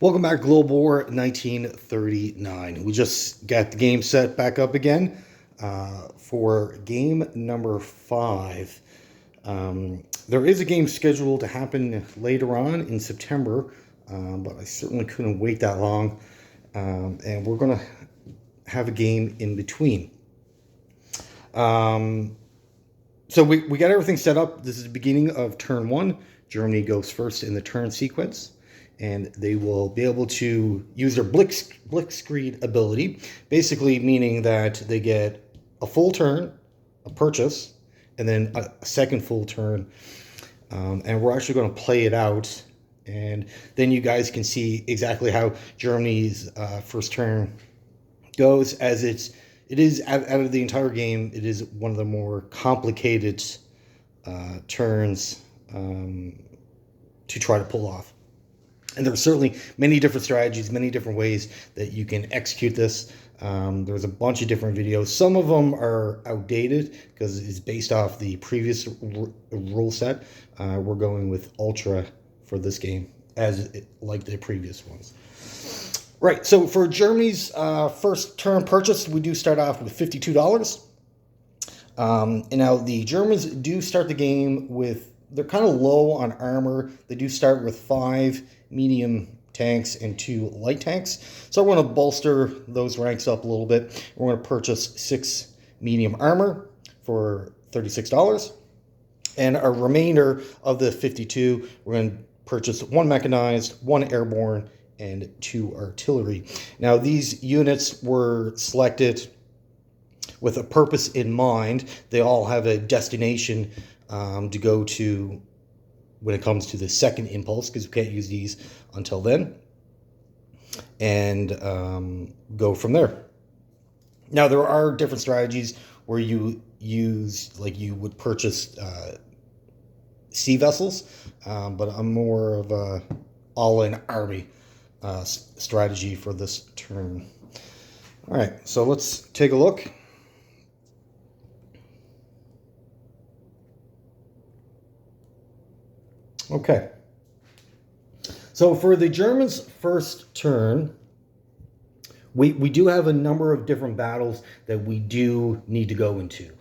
Welcome back, Global War 1939. We just got the game set back up again for game number 5. There is a game scheduled to happen later on in September, but I certainly couldn't wait that long. And we're going to have a game in between. So we got everything set up. This is the beginning of turn 1. Germany goes first in the turn sequence. And they will be able to use their Blitzkrieg ability, basically meaning that they get a full turn, a purchase, and then a second full turn. And we're actually going to play it out, and then you guys can see exactly how Germany's first turn goes, as it is out of the entire game. It is one of the more complicated turns to try to pull off. And there's certainly many different strategies, many different ways that you can execute this. There's a bunch of different videos. Some of them are outdated because it's based off the previous rule set. We're going with Ultra for this game, like the previous ones. Right, so for Germany's first turn purchase, we do start off with $52. And now the Germans do start the game with, they're kind of low on armor. They do start with 5 medium tanks and 2 light tanks. So we're going to bolster those ranks up a little bit. We're going to purchase 6 medium armor for $36. And our remainder of the 52, we're going to purchase 1 mechanized, 1 airborne, and 2 artillery. Now these units were selected with a purpose in mind. They all have a destination to go to when it comes to the second impulse, because we can't use these until then, and go from there. Now there are different strategies where you use, like you would purchase sea vessels, but I'm more of a all-in army strategy for this turn. All right, so let's take a look. Okay, so for the Germans' first turn, we do have a number of different battles that we do need to go into.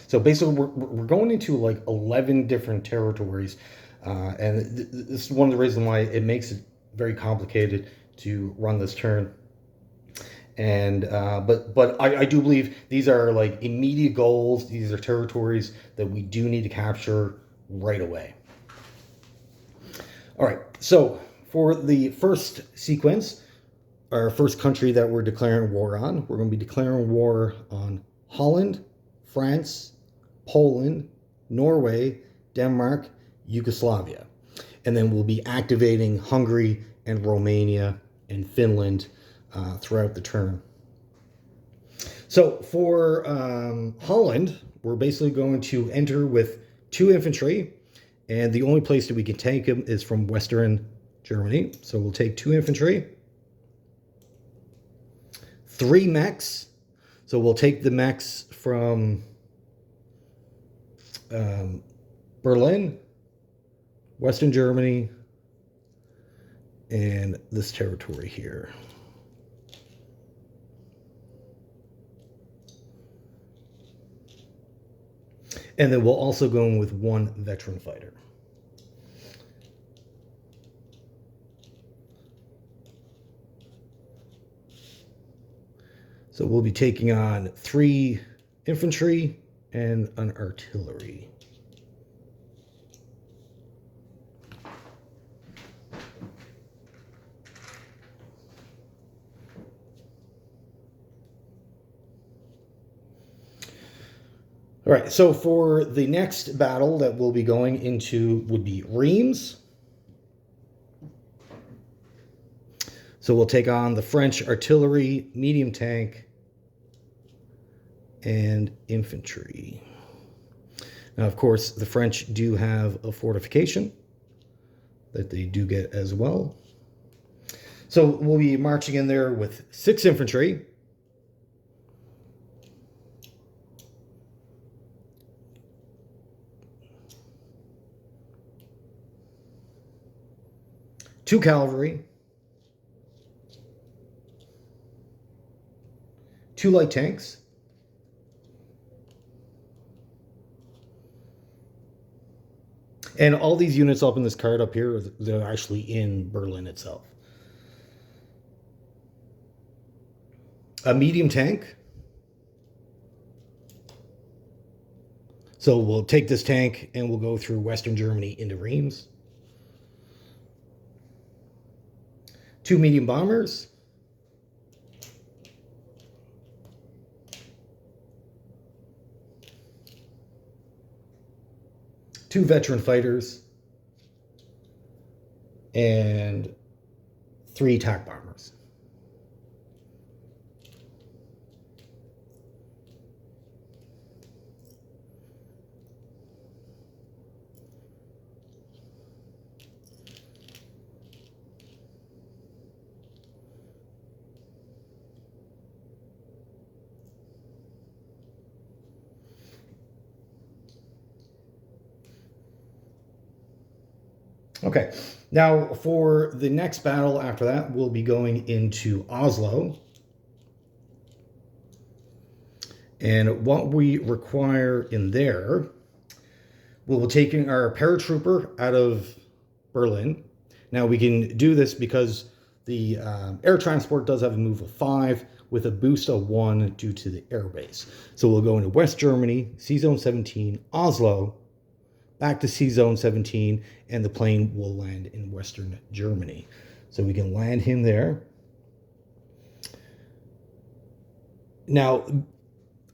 So basically, we're going into like 11 different territories, and this is one of the reasons why it makes it very complicated to run this turn. And but I do believe these are like immediate goals. These are territories that we do need to capture right away. All right, so for the first sequence, our first country that we're declaring war on, we're going to be declaring war on Holland, France, Poland, Norway, Denmark, Yugoslavia. And then we'll be activating Hungary and Romania and Finland throughout the turn. So for Holland, we're basically going to enter with 2 infantry, and the only place that we can take them is from Western Germany. So we'll take 2 infantry, 3 mechs. So we'll take the mechs from Berlin, Western Germany, and this territory here. And then we'll also go in with 1 veteran fighter. So we'll be taking on 3 infantry and an artillery. All right, so for the next battle that we'll be going into would be Reims. So we'll take on the French artillery, medium tank, and infantry. Now, of course, the French do have a fortification that they do get as well. So we'll be marching in there with 6 infantry, 2 cavalry, 2 light tanks, and all these units up in this card up here, they're actually in Berlin itself. A medium tank. So we'll take this tank and we'll go through Western Germany into Reims. 2 medium bombers. 2 veteran fighters. And 3 attack bombers. Okay, now for the next battle after that, we'll be going into Oslo. And what we require in there, we'll be taking our paratrooper out of Berlin. Now we can do this because the air transport does have a move of 5 with a boost of 1 due to the airbase. So we'll go into West Germany, C-Zone 17, Oslo, back to C-Zone 17, and the plane will land in Western Germany. So we can land him there. Now,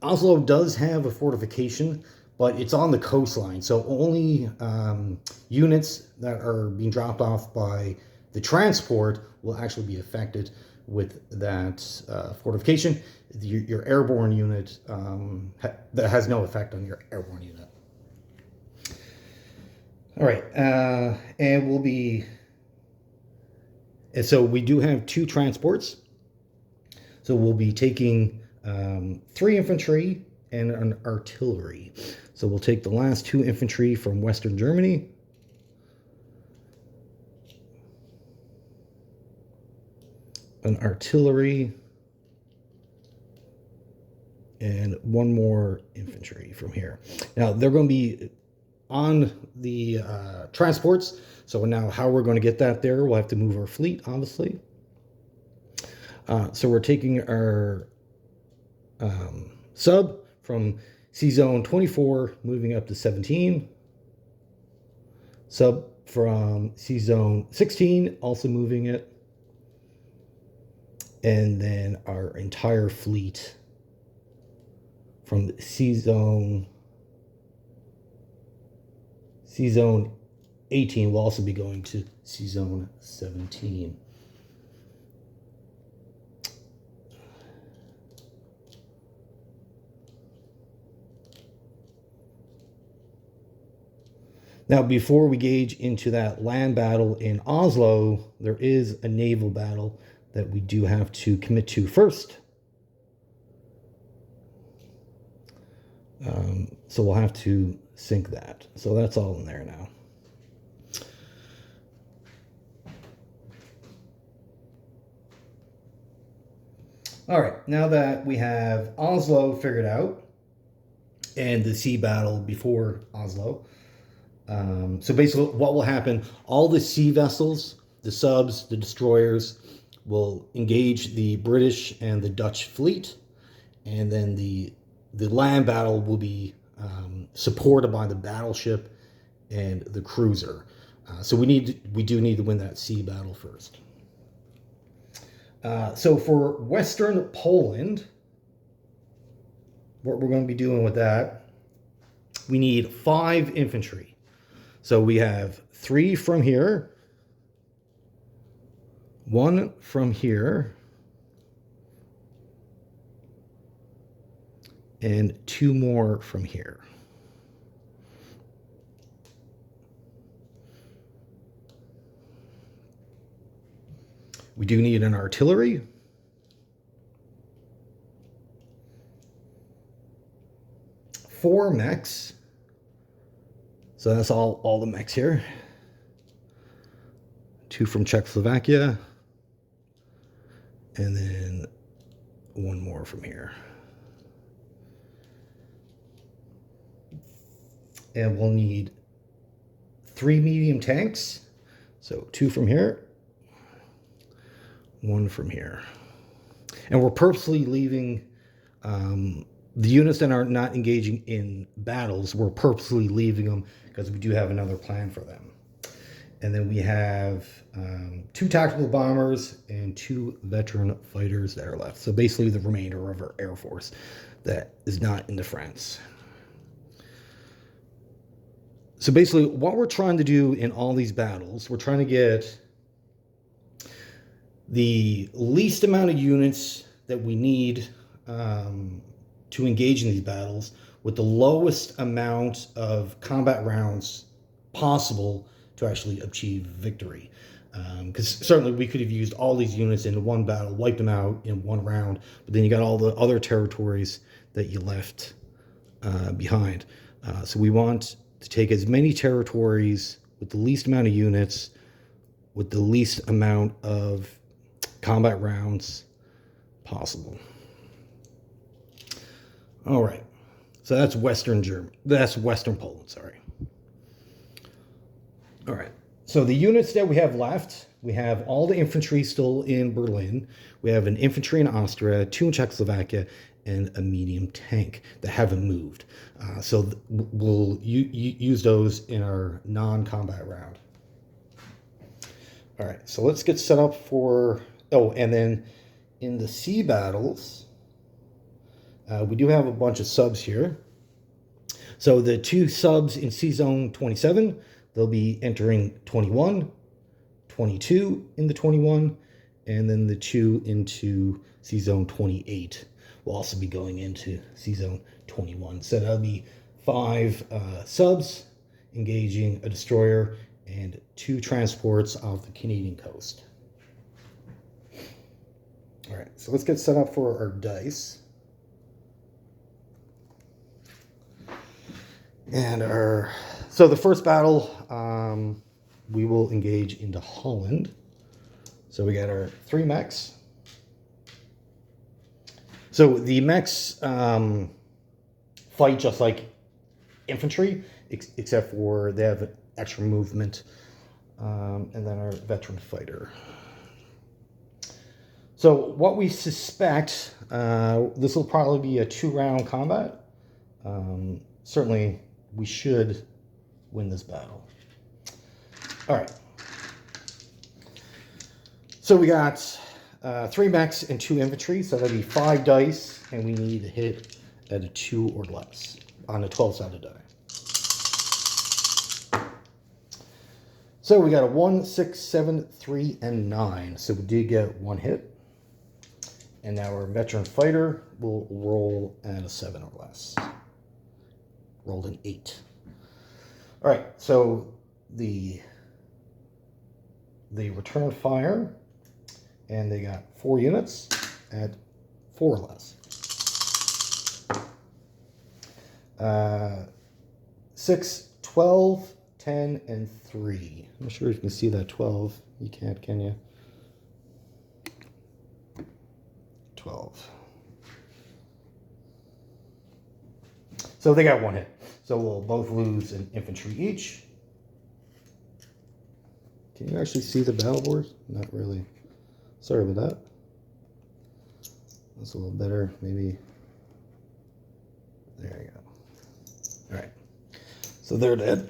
Oslo does have a fortification, but it's on the coastline. So only units that are being dropped off by the transport will actually be affected with that fortification. Your airborne unit, that has no effect on your airborne unit. All right, and we'll be, and so we do have 2 transports. So we'll be taking 3 infantry and an artillery. So we'll take the last 2 infantry from Western Germany. An artillery. And 1 more infantry from here. Now they're going to be on the transports. So now how we're going to get that there, we'll have to move our fleet, obviously. So we're taking our sub from C-Zone 24, moving up to 17. Sub from C-Zone 16, also moving it. And then our entire fleet from C-Zone 18 will also be going to C-Zone 17. Now, before we gauge into that land battle in Oslo, there is a naval battle that we do have to commit to first. So we'll have to sync that. So that's all in there now. All right, now that we have Oslo figured out and the sea battle before Oslo, so basically what will happen, all the sea vessels, the subs, the destroyers, will engage the British and the Dutch fleet, and then the land battle will be supported by the battleship and the cruiser. So we do need to win that sea battle first. So for Western Poland, what we're going to be doing with that, we need 5 infantry. So we have 3 from here, 1 from here, and 2 more from here. We do need an artillery. Four mechs. So that's all the mechs here. 2 from Czechoslovakia, and then 1 more from here. And we'll need 3 medium tanks. So 2 from here, 1 from here. And we're purposely leaving the units that are not engaging in battles, we're purposely leaving them because we do have another plan for them. And then we have 2 tactical bombers and 2 veteran fighters that are left. So basically the remainder of our Air Force that is not into France. So basically what we're trying to do in all these battles, we're trying to get the least amount of units that we need to engage in these battles with the lowest amount of combat rounds possible to actually achieve victory. Because certainly we could have used all these units in one battle, wiped them out in 1 round, but then you got all the other territories that you left behind. So we want to take as many territories with the least amount of units, with the least amount of combat rounds possible. All right, so that's Western Germany. That's Western Poland, sorry. All right, so the units that we have left, we have all the infantry still in Berlin. We have an infantry in Austria, 2 in Czechoslovakia, and a medium tank that haven't moved. So we'll use those in our non-combat round. All right, so let's get set up for... Oh, and then in the sea battles, we do have a bunch of subs here. So the 2 subs in Sea Zone 27, they'll be entering 21, 22 in the 21, and then the 2 into Sea Zone 28 will also be going into Sea Zone 21. So that'll be 5 subs engaging a destroyer and 2 transports off the Canadian coast. All right, so let's get set up for our dice. And so the first battle, we will engage into Holland. So we got our 3 mechs. So the mechs fight just like infantry, except for they have extra movement. And then our veteran fighter. So what we suspect, this will probably be a 2-round combat. Certainly we should win this battle. All right. So we got 3 mechs and 2 infantry, so that'll be 5 dice, and we need to hit at a 2 or less on a 12-sided die. So we got a 1, 6, 7, 3, and 9. So we did get 1 hit. And now our veteran fighter will roll at a 7 or less. Rolled an 8. All right, so the return fire, and they got 4 units at 4 or less. 6, 12, 10, and 3. I'm not sure if you can see that 12. You can't, can you? 12. So they got 1 hit. So we'll both lose an infantry each. Can you actually see the battle board? Not really. Sorry about that. That's a little better. Maybe. There you go. All right. So they're dead.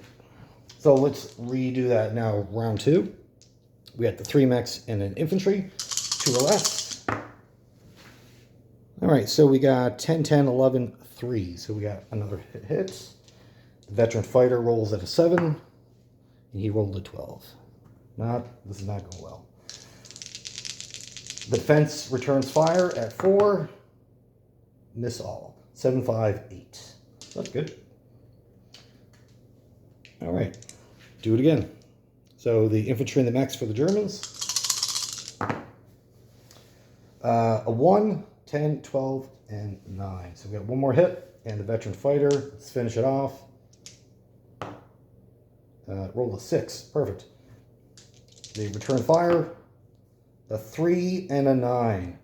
So let's redo that now. Round 2. We got the 3 mechs and an infantry. 2 or less. All right. So we got 10, 10, 11, 3. So we got another hit. The veteran fighter rolls at a 7. And he rolled a 12. This is not going well. The defense returns fire at 4. Miss all. 7, 5, 8. That's good. All right. Do it again. So the infantry and the mechs for the Germans. A 1, 10, 12, and 9. So we got 1 more hit. And the veteran fighter. Let's finish it off. Roll a 6. Perfect. They return fire, a 3 and a 9.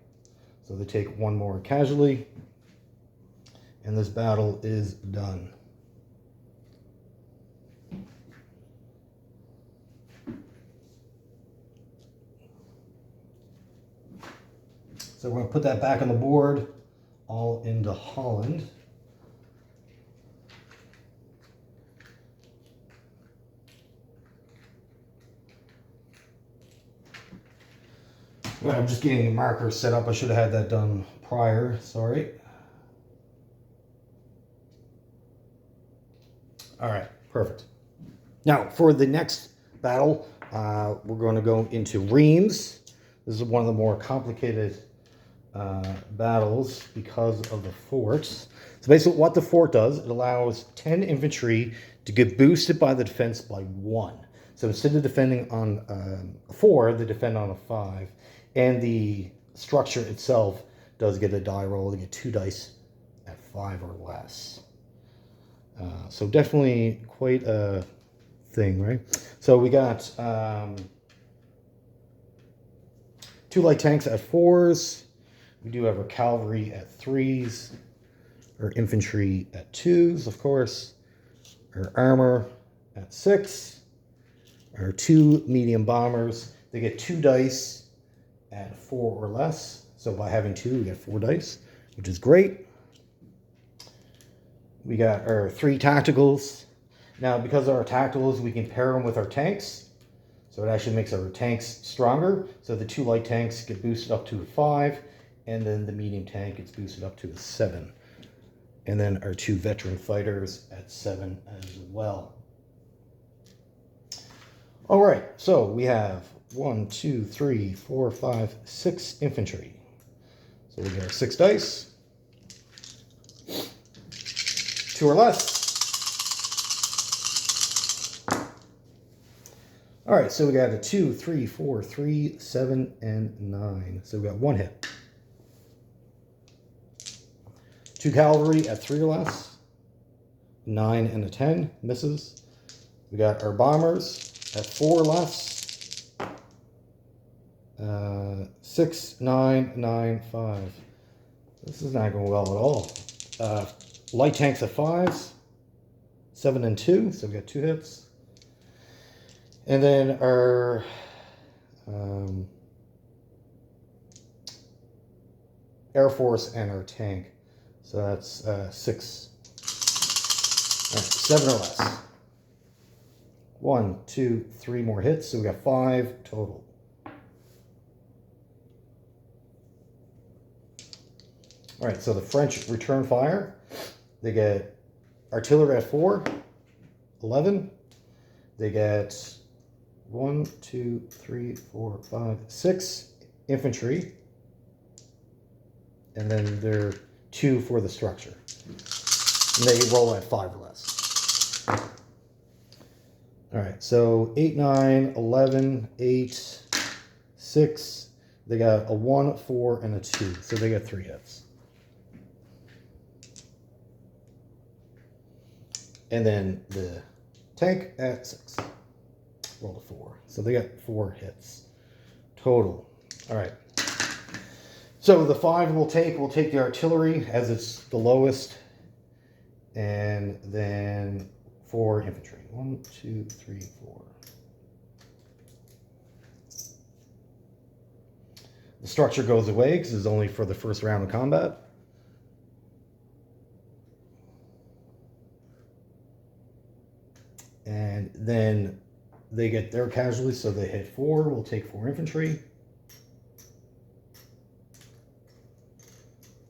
So they take one more casualty, and this battle is done. So we're going to put that back on the board, all into Holland. I'm just getting the markers set up. I should have had that done prior. Sorry. All right, perfect. Now, for the next battle, we're going to go into Reims. This is one of the more complicated battles because of the forts. So basically what the fort does, it allows 10 infantry to get boosted by the defense by 1. So instead of defending on a 4, they defend on a 5. And the structure itself does get a die roll. They get 2 dice at 5 or less. So definitely quite a thing, right? So we got 2 light tanks at 4s. We do have our cavalry at 3s. Our infantry at 2s, of course. Our armor at 6. Our 2 medium bombers. They get 2 dice at 4 or less. So by having 2, we get 4 dice, which is great. We got our 3 tacticals. Now, because of our tacticals, we can pair them with our tanks. So it actually makes our tanks stronger. So the 2 light tanks get boosted up to a 5, and then the medium tank gets boosted up to a 7. And then our 2 veteran fighters at 7 as well. All right, so we have 1, 2, 3, 4, 5, 6 infantry. So we get our 6 dice. 2 or less. All right, so we got a 2, 3, 4, 3, 7, and 9. So we got 1 hit. 2 cavalry at 3 or less. 9 and a 10 misses. We got our bombers at 4 or less. 6, 9, 9, 5. This is not going well at all. Light tanks at 5s. 7 and 2, so we got 2 hits. And then our Air Force and our tank. So that's 6. All right, 7 or less. 1, 2, 3 more hits, so we got 5 total. All right, so the French return fire. They get artillery at 4, 11. They get 1, 2, 3, 4, 5, 6 infantry. And then they're 2 for the structure. And they roll at 5 or less. All right, so 8, 9, 11, 8, 6. They got a 1, 4, and a 2. So they got 3 hits. And then the tank at 6. Rolled a 4. So they got 4 hits total. All right. So the 5 we'll take the artillery as it's the lowest. And then 4 infantry. 1, 2, 3, 4. The structure goes away because it's only for the first round of combat. And then they get their casualties, so they hit 4. We'll take 4 infantry.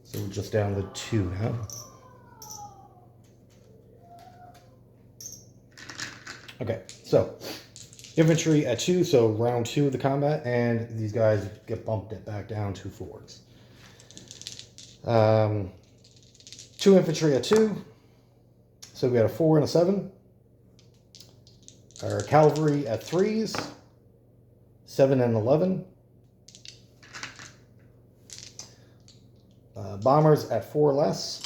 So we're just down to 2 now. Okay, so infantry at 2, so round 2 of the combat, and these guys get bumped back down to 4s. 2 infantry at 2, so we got a 4 and a 7. Our cavalry at 3s, 7 and 11. Bombers at 4 or less.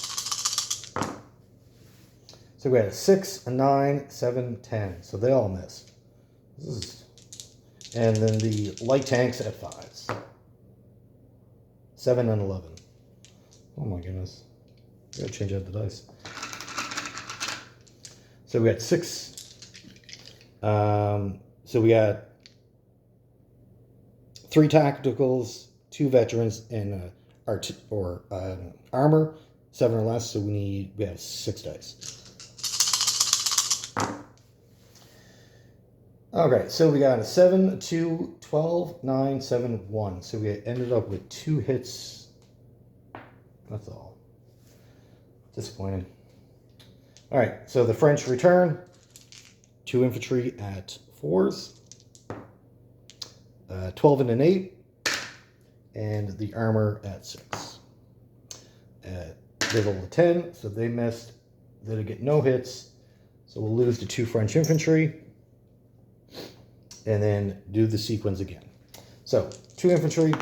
So we had a 6, a 9, 7, 10. So they all missed. This is And then the light tanks at 5s. 7 and 11. Oh my goodness. I gotta change out the dice. So we got 6. So we got 3 tacticals, 2 veterans, and armor, 7 or less. So we have 6 dice. Okay, so we got a 7, 2, 12, 9, 7, 1. So we ended up with 2 hits. That's all. Disappointing. All right, so the French return. 2 infantry at 4s. 12 and an 8. And the armor at 6. They rolled a 10, so they missed. They'll get no hits. So we'll lose to 2 French infantry. And then do the sequence again. So 2 infantry,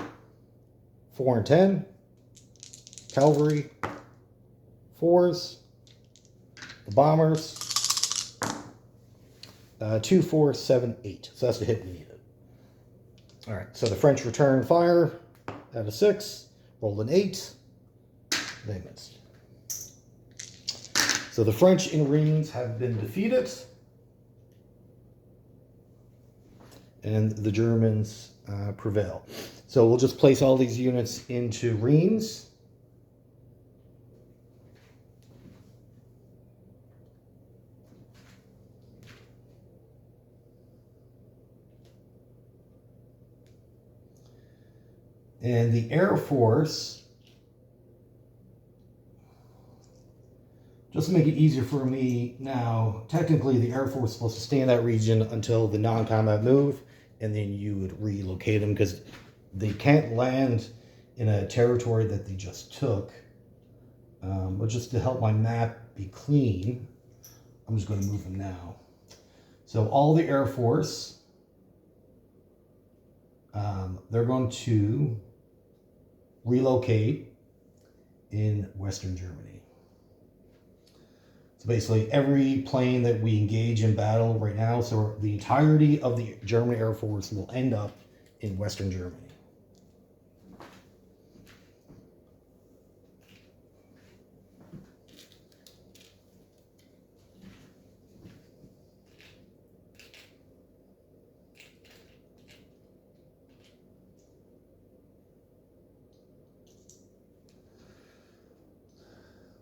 4 and 10, cavalry, 4s, the bombers, 2, 4, 7, 8. So that's the hit we needed. All right, so the French return fire at a 6, rolled an 8, they missed. So the French in Rheims have been defeated. And the Germans prevail. So we'll just place all these units into Rheims. And the Air Force, just to make it easier for me now, technically the Air Force is supposed to stay in that region until the non-combat move, and then you would relocate them because they can't land in a territory that they just took. But just to help my map be clean, I'm just going to move them now. So all the Air Force, they're going to relocate in Western Germany. So basically every plane that we engage in battle right now, so the entirety of the German Air Force will end up in Western Germany.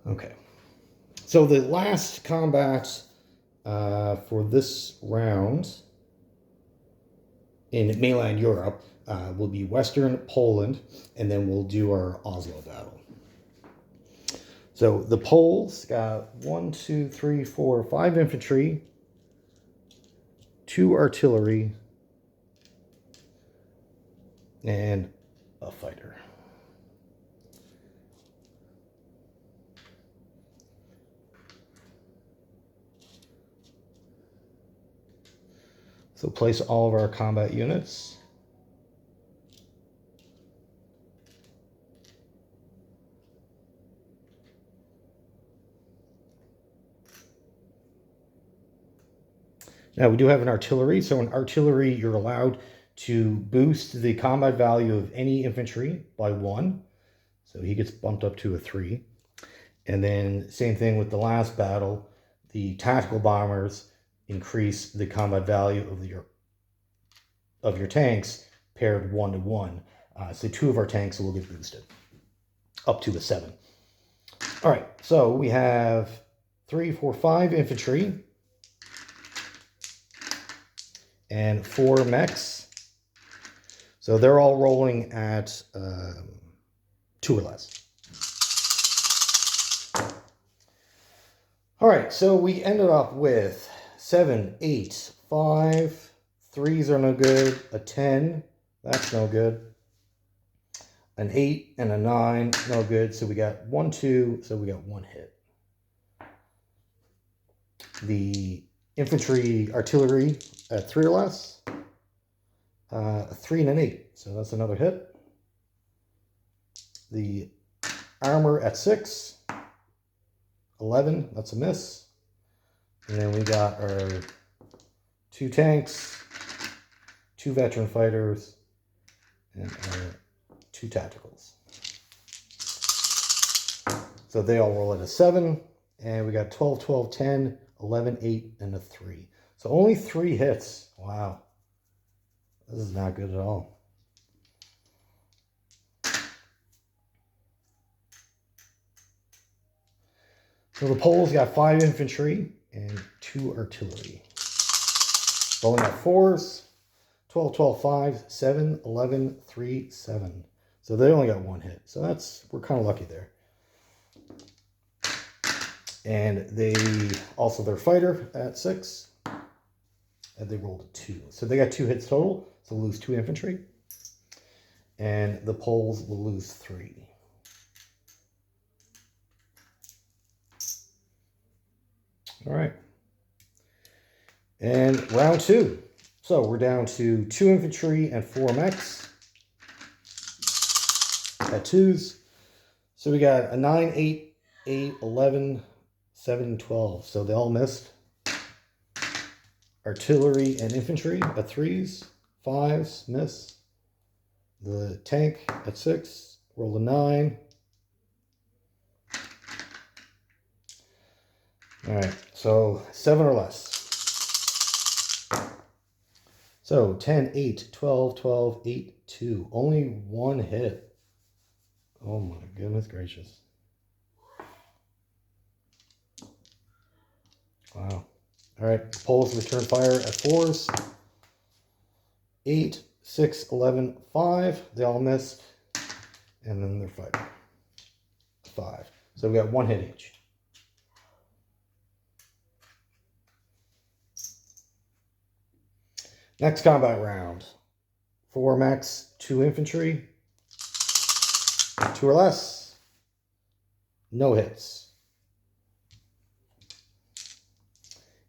Okay. So the last combat for this round in mainland Europe will be Western Poland, and then we'll do our Oslo battle. So the Poles got 1, 2, 3, 4, 5 infantry, 2 artillery, and a fighter. So place all of our combat units. Now we do have an artillery. So in artillery, you're allowed to boost the combat value of any infantry by 1. So he gets bumped up to a 3. And then same thing with the last battle, the tactical bombers increase the combat value of your tanks paired 1 to 1. So 2 of our tanks will get boosted up to a 7. All right, so we have 3, 4, 5 infantry and 4 mechs. So they're all rolling at 2 or less. All right, so we ended up with 7, 8, 5, 3s are no good, a 10, that's no good, an 8 and a 9, no good, so we got 1, 2, so we got 1 hit. The infantry artillery at 3 or less, a 3 and an 8, so that's another hit. The armor at 6, 11, that's a miss. And then we got our 2 tanks, 2 veteran fighters, and 2 tacticals. So they all roll at a 7, and we got 12, 12, 10, 11, 8, and a 3. So only 3 hits. Wow. This is not good at all. So the Poles got 5 infantry and 2 artillery. Rolling at 4s. 12, 12, 5, 7, 11, 3, 7. So they only got 1 hit. So we're kind of lucky there. And they also their fighter at 6. And they rolled a 2. So they got 2 hits total. So they'll lose 2 infantry. And the Poles will lose 3. All right. And round 2. So we're down to 2 infantry and 4 mechs at 2s. So we got a 9, 8, 8, 11, 7, and 12. So they all missed. Artillery and infantry at 3s. 5s, miss. The tank at 6. Roll a 9. All right, so 7 or less. So 10, 8, 12, 12, 8, 2. Only 1 hit. Oh my goodness gracious. Wow. All right, Poles return fire at 4s. 8, 6, 11, 5. They all missed. And then they're fighting. 5. So we got 1 hit each. Next combat round. 4 mechs, 2 infantry. 2 or less. No hits.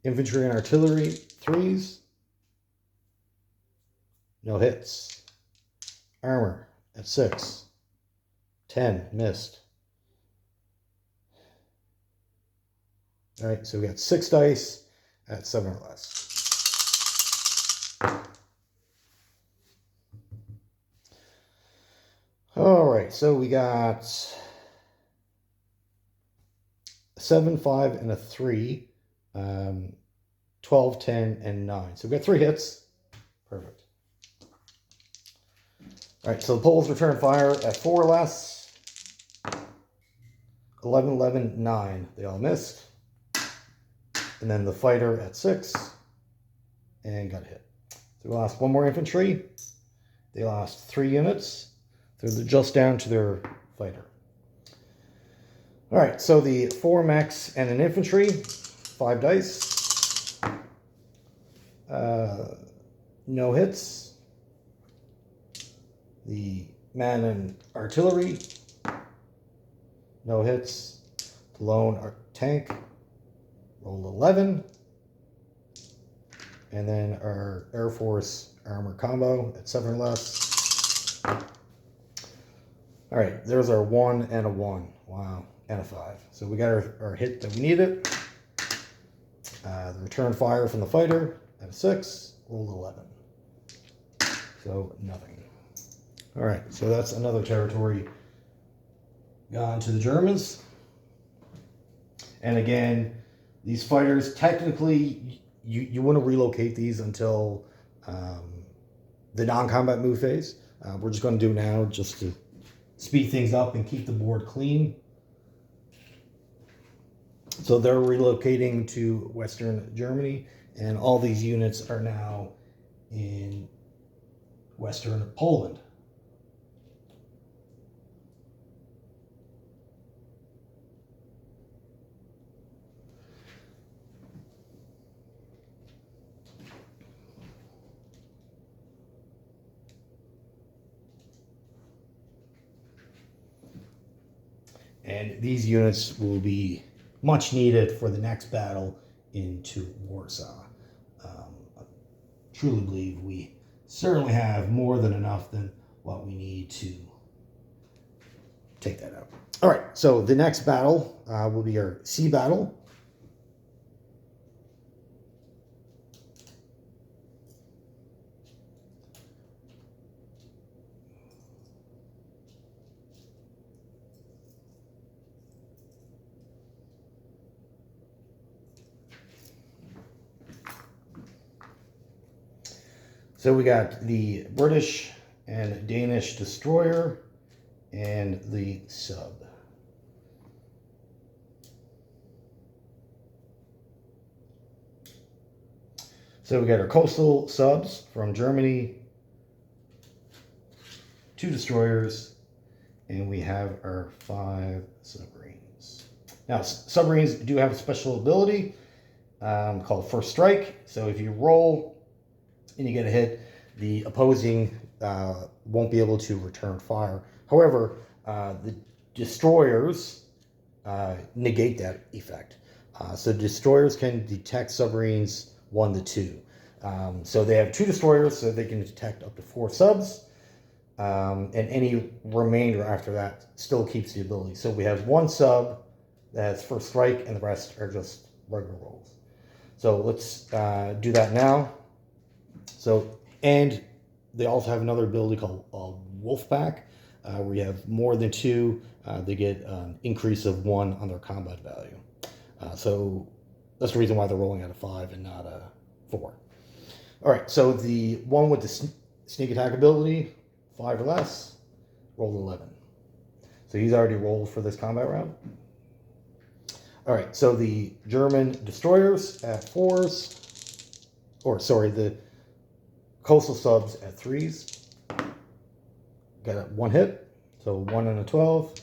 Infantry and artillery, 3s. No hits. Armor at 6. 10, missed. All right, so we got 6 dice at 7 or less. All right, so we got 7, 5, and a 3. 12, 10, and 9. So we got 3 hits. Perfect. All right, so the Poles return fire at 4 or less. 11, 11, 9. They all missed. And then the fighter at 6. And got a hit. So we lost 1 more infantry. They lost 3 units. So they're just down to their fighter. All right, so the 4 mechs and an infantry. 5 dice. No hits. The man and artillery. No hits. The lone tank. Roll 11. And then our Air Force armor combo at 7 or less. All right, there's our 1 and a 1. Wow, and a 5. So we got our hit that we needed. The return fire from the fighter at a 6. Rolled 11. So nothing. All right, so that's another territory gone to the Germans. And again, these fighters, technically, you want to relocate these until the non-combat move phase. We're just going to do it now just to speed things up and keep the board clean. So they're relocating to Western Germany, and all these units are now in Western Poland. And these units will be much needed for the next battle into Warsaw. I truly believe we certainly have more than enough than what we need to take that out. All right, so the next battle will be our sea battle. So we got the British and Danish destroyer and the sub. So we got our coastal subs from Germany, 2 destroyers, and we have our 5 submarines. Now, submarines do have a special ability called First Strike. So if you roll and you get a hit, the opposing won't be able to return fire. However, the destroyers negate that effect. So destroyers can detect submarines 1 to 2. So they have 2 destroyers, so they can detect up to 4 subs. And any remainder after that still keeps the ability. So we have 1 sub that has First Strike, and the rest are just regular rolls. So let's do that now. So, and they also have another ability called Wolfpack, where you have more than 2, they get an increase of 1 on their combat value. So that's the reason why they're rolling out a 5 and not a 4. All right, so the one with the sneak attack ability, 5 or less, rolled 11. So he's already rolled for this combat round. All right, so the German destroyers at 4s, or sorry, the coastal subs at 3s. Got 1 hit, so 1 and a 12.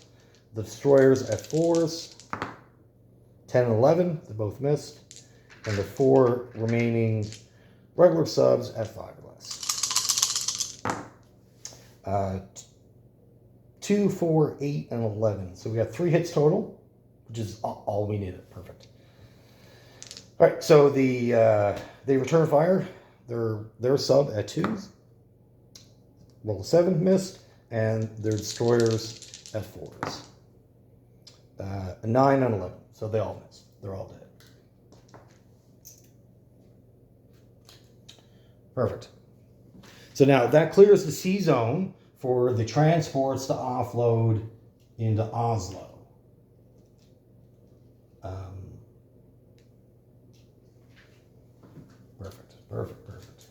The destroyers at 4s, 10 and 11, they both missed. And the 4 remaining regular subs at 5 or less. 2, 4, 8, and 11. So we got 3 hits total, which is all we needed. Perfect. All right, so they return fire. Their sub at 2s. Roll 7, missed, and their destroyers at 4s. A 9 and 11, so they all missed. They're all dead. Perfect. So now that clears the sea zone for the transports to offload into Oslo. Perfect.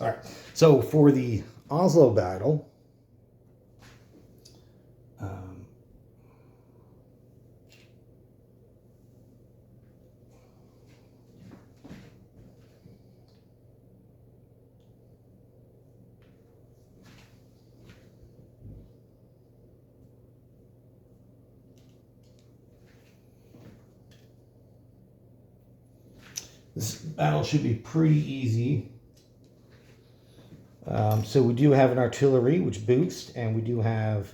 All right, so for the Oslo battle, this battle should be pretty easy. So we do have an artillery which boosts, and we do have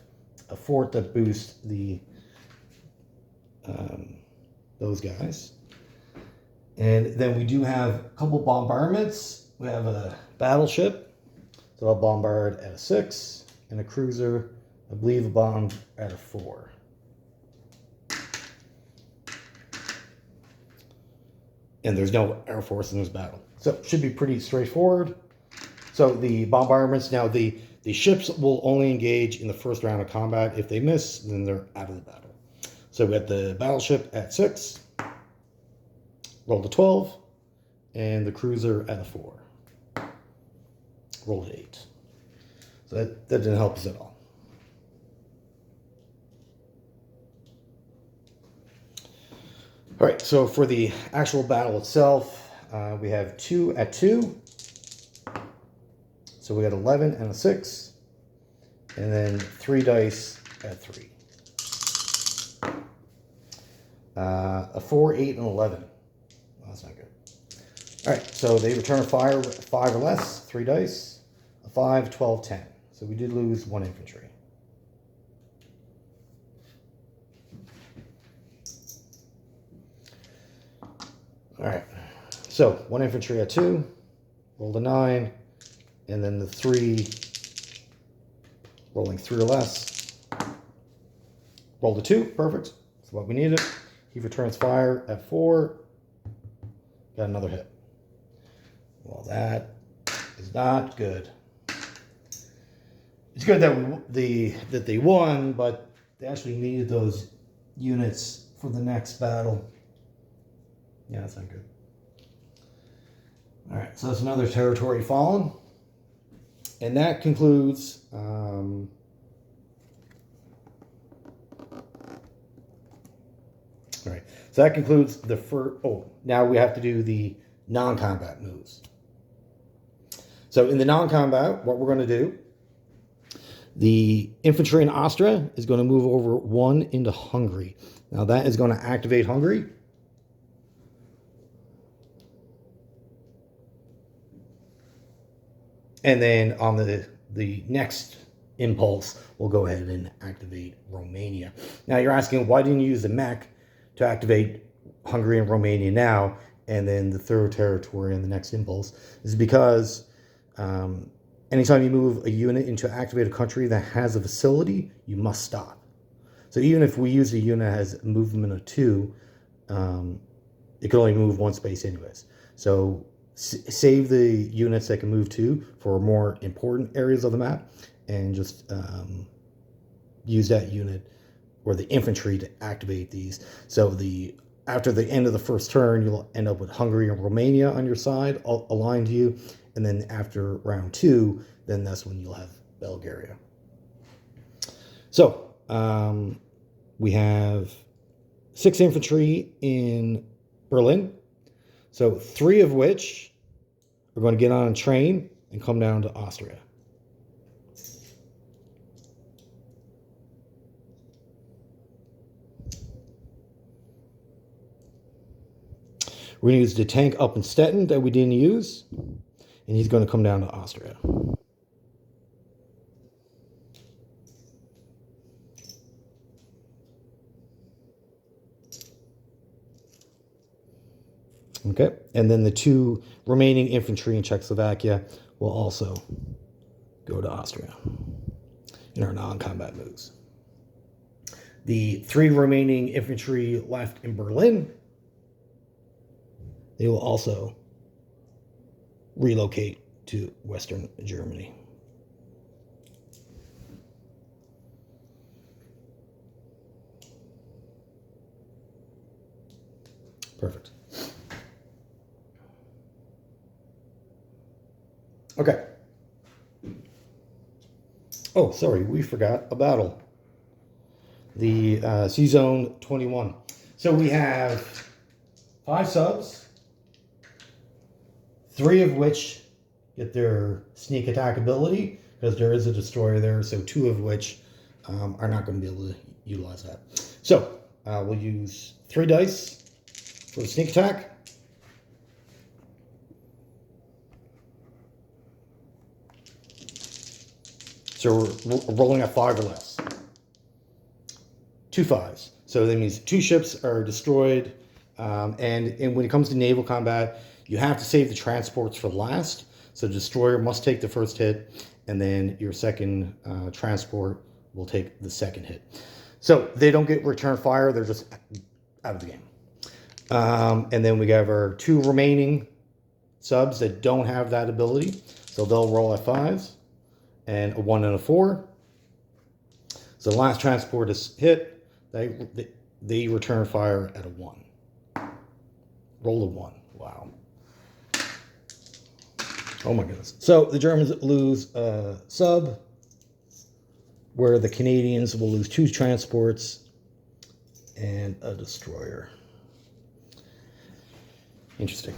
a fort that boosts the those guys. And then we do have a couple bombardments. We have a battleship, so I'll bombard at a 6, and a cruiser, I believe, a bomb at a 4. And there's no Air Force in this battle. So it should be pretty straightforward. So the bombardments, now the ships will only engage in the first round of combat. If they miss, then they're out of the battle. So we got the battleship at 6, rolled a 12, and the cruiser at a 4, rolled an 8. So that didn't help us at all. All right, so for the actual battle itself, we have 2 at 2. So we got 11 and a 6, and then 3 dice at 3. A 4, 8, and 11. Well, that's not good. All right, so they return a fire with 5 or less, 3 dice, a 5, 12, 10. So we did lose 1 infantry. All right, so 1 infantry at 2, rolled a 9, and then the 3, rolling 3 or less, rolled a 2, perfect, that's what we needed. He returns fire at 4, got another hit. Well, that is not good. it's good that they won, but they actually needed those units for the next battle. Yeah, that's not good. All right, so that's another territory fallen, and that concludes. All right, so that concludes the first. Oh, now we have to do the non-combat moves. So in the non-combat, what we're going to do, the infantry in Austria is going to move over 1 into Hungary. Now that is going to activate Hungary. And then on the next impulse, we'll go ahead and activate Romania. Now you're asking, why didn't you use the mech to activate Hungary and Romania now, and then the third territory in the next impulse? This is because anytime you move a unit into activate a country that has a facility, you must stop. So even if we use a unit that has a movement of 2, it can only move 1 space anyways. So save the units that can move 2 for more important areas of the map, and just use that unit or the infantry to activate these. So after the end of the first turn, you'll end up with Hungary and Romania on your side, aligned to you, and then after round 2, then that's when you'll have Bulgaria. So we have 6 infantry in Berlin. So 3 of which are going to get on a train and come down to Austria. We're going to use the tank up in Stettin that we didn't use, and he's going to come down to Austria. Okay, and then the 2 remaining infantry in Czechoslovakia will also go to Austria in our non-combat moves. The 3 remaining infantry left in Berlin, they will also relocate to Western Germany. Perfect. Okay. Oh, sorry, we forgot a battle. The Sea Zone 21. So we have 5 subs, 3 of which get their sneak attack ability, because there is a destroyer there, so 2 of which are not going to be able to utilize that. So we'll use 3 dice for the sneak attack. So we're rolling at 5 or less. 2 5s. So that means 2 ships are destroyed. And when it comes to naval combat, you have to save the transports for last. So the destroyer must take the first hit, and then your second transport will take the second hit. So they don't get return fire. They're just out of the game. And then we have our 2 remaining subs that don't have that ability. So they'll roll at 5s. And a 1 and a 4. So the last transport is hit. They return fire at a 1. Roll a 1. Wow. Oh my goodness. So the Germans lose a sub, where the Canadians will lose 2 transports and a destroyer. Interesting.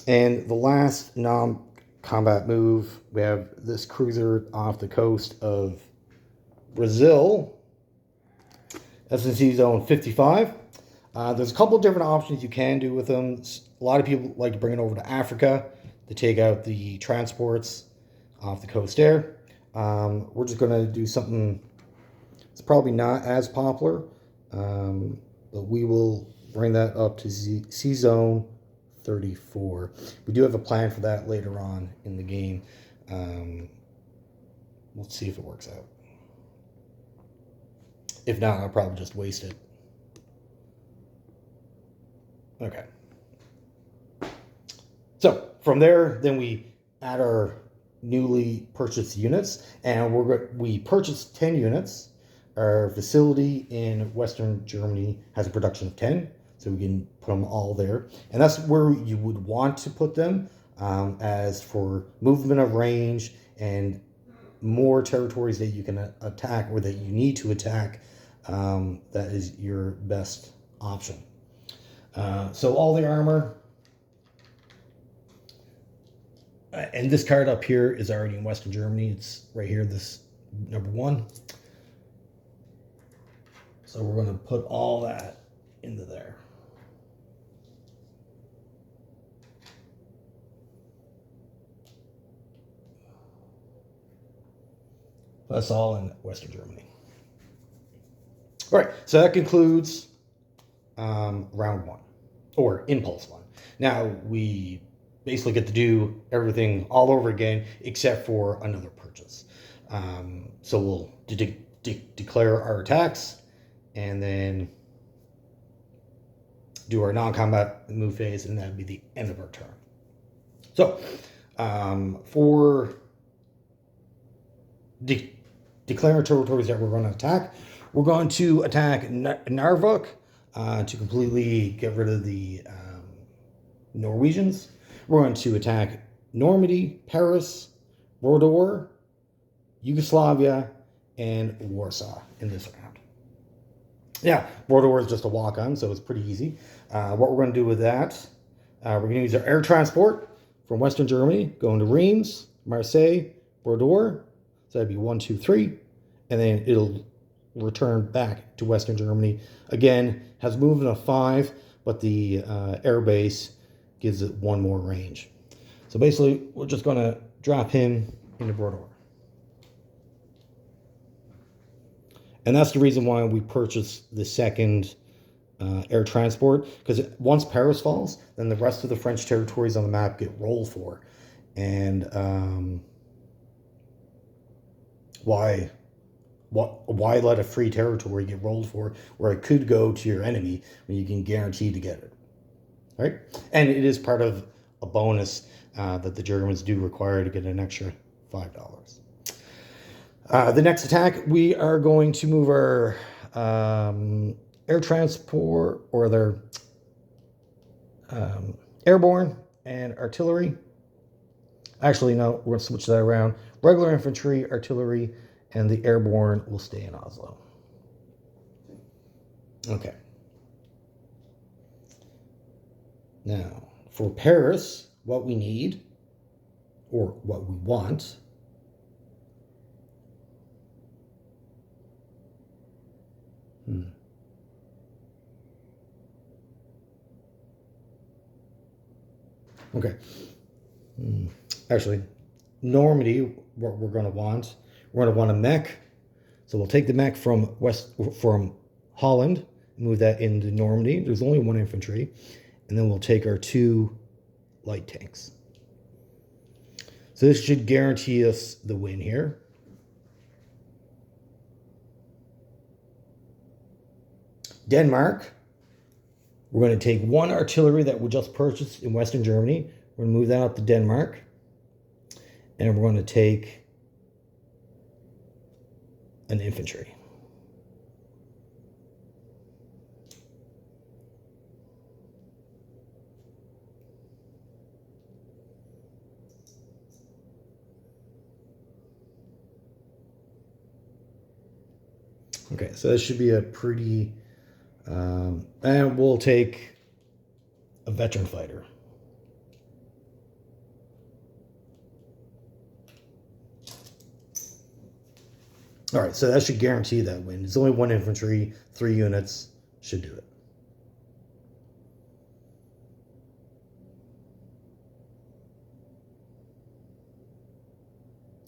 And the last non-combat move, we have this cruiser off the coast of Brazil. S&C Zone 55. There's a couple of different options you can do with them. A lot of people like to bring it over to Africa to take out the transports off the coast there. We're just going to do something that's probably not as popular, but we will bring that up to Sea Zone 34. We do have a plan for that later on in the game. We'll see if it works out. If not, I'll probably just waste it. Okay. So from there, then we add our newly purchased units, and we purchased 10 units. Our facility in Western Germany has a production of 10, so we can put them all there. And that's where you would want to put them, as for movement of range and more territories that you can attack or that you need to attack. That is your best option. So all the armor, and this card up here is already in Western Germany. It's right here, this number 1. So we're going to put all that into there. That's all in Western Germany. All right, so that concludes round 1, or impulse 1. Now we basically get to do everything all over again except for another purchase. So we'll declare our attacks and then do our non-combat move phase, and that'd be the end of our turn. So for declaring territories that we're going to attack, we're going to attack Narvik to completely get rid of the Norwegians. We're going to attack Normandy, Paris, Brodor, Yugoslavia, and Warsaw in this round. Yeah, Brodor is just a walk-on, so it's pretty easy. What we're going to do with that, we're going to use our air transport from Western Germany, going to Reims, Marseille, Brodor. So that'd be 1, 2, 3, and then it'll return back to Western Germany. Again, has movement of 5, but the air base gives it 1 more range. So basically, we're just going to drop him into Brodor. And that's the reason why we purchased the second air transport, because once Paris falls, then the rest of the French territories on the map get rolled for. And why let a free territory get rolled for where it could go to your enemy when you can guarantee to get it, right? And it is part of a bonus that the Germans do require to get an extra $5. The next attack, we are going to move our air transport, or their airborne and artillery. Actually, no, we're going to switch that around. Regular infantry, artillery, and the airborne will stay in Oslo. Okay. Now, for Paris, what we need, or what we want, Okay. Actually, Normandy, what we're going to want, we're going to want a mech. So we'll take the mech from Holland, move that into Normandy. There's only 1 infantry. And then we'll take our 2 light tanks. So this should guarantee us the win here. Denmark, we're going to take 1 artillery that we just purchased in Western Germany. We're going to move that up to Denmark. And we're going to take an infantry. Okay, so this should be a pretty... and we'll take a veteran fighter. All right, so that should guarantee that win. It's only 1 infantry, 3 units, should do it.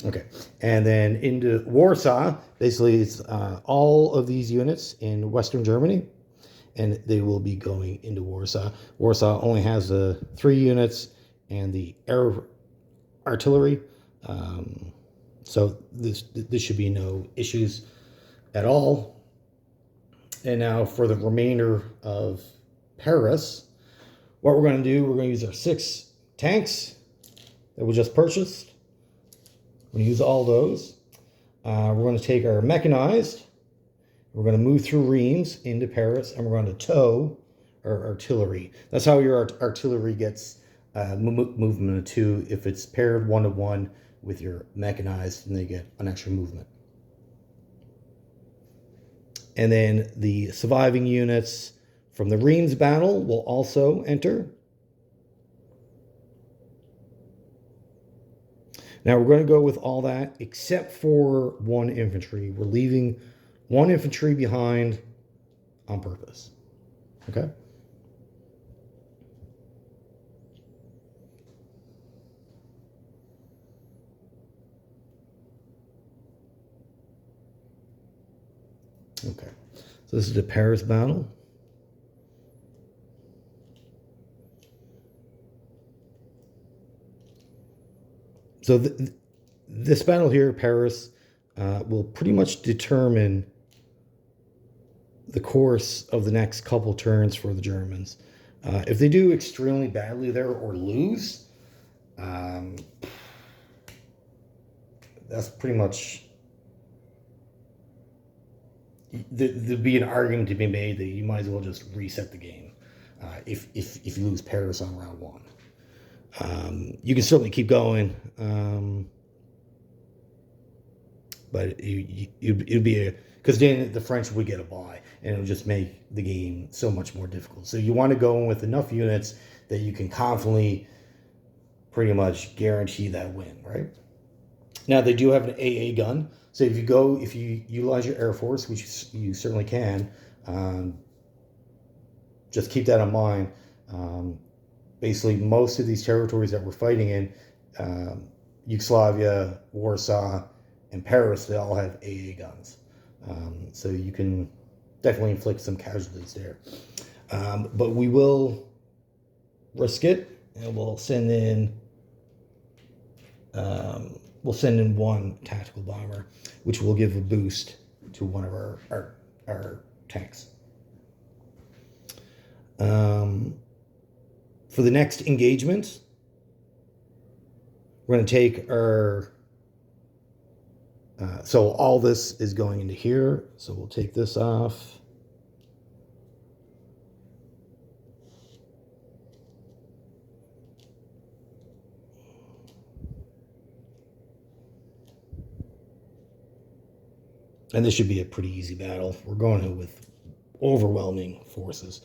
Okay, and then into Warsaw, basically it's all of these units in Western Germany, and they will be going into Warsaw. Warsaw only has the 3 units and the air artillery, so this should be no issues at all. And now for the remainder of Paris, what we're going to do, we're going to use our 6 tanks that we just purchased. We're going to use all those. We're going to take our mechanized. We're going to move through Reims into Paris, and we're going to tow our artillery. That's how your artillery gets movement of 2 if it's paired 1-to-1 with your mechanized, and they get an extra movement. And then the surviving units from the Reims battle will also enter. Now we're going to go with all that except for 1 infantry. We're leaving 1 infantry behind on purpose. Okay? Okay. So this is the Paris battle. So this battle here, Paris, will pretty much determine the course of the next couple turns for the Germans. If they do extremely badly there or lose, that's pretty much... There'd be an argument to be made that you might as well just reset the game if you lose Paris on round 1. You can certainly keep going, but it'd be because then the French would get a bye, and it would just make the game so much more difficult. So you want to go in with enough units that you can confidently pretty much guarantee that win, right? Now they do have an AA gun, so if you utilize your Air Force, which you certainly can, just keep that in mind. Basically, most of these territories that we're fighting in, Yugoslavia, Warsaw, and Paris, they all have AA guns. So you can definitely inflict some casualties there. But we will risk it, and we'll send in 1 tactical bomber, which will give a boost to one of our tanks. For the next engagement, we're going to take our... so all this is going into here. So we'll take this off. And this should be a pretty easy battle. We're going in with overwhelming forces.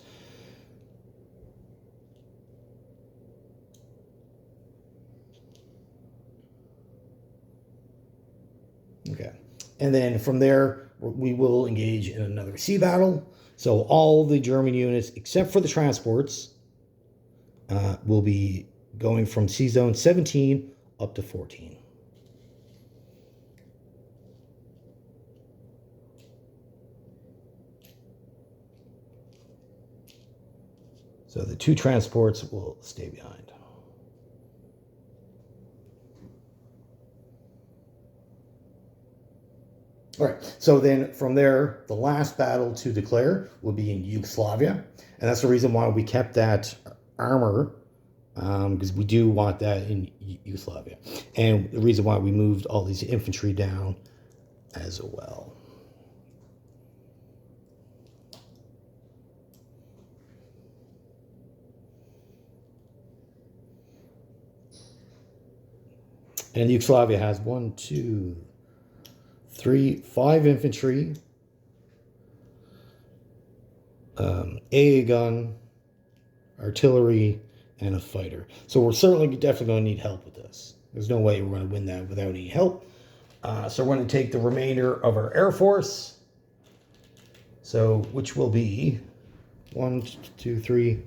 Okay. And then from there, we will engage in another sea battle. So all the German units, except for the transports, will be going from sea zone 17 up to 14. So the 2 transports will stay behind. All right, so then from there, the last battle to declare will be in Yugoslavia. And that's the reason why we kept that armor, because we do want that in Yugoslavia. And the reason why we moved all these infantry down as well. And Yugoslavia has 1, 2, 3, 5 infantry, AA gun, artillery, and a fighter. So we're certainly definitely going to need help with this. There's no way we're going to win that without any help. So we're going to take the remainder of our Air Force. So which will be 1, 2, 3,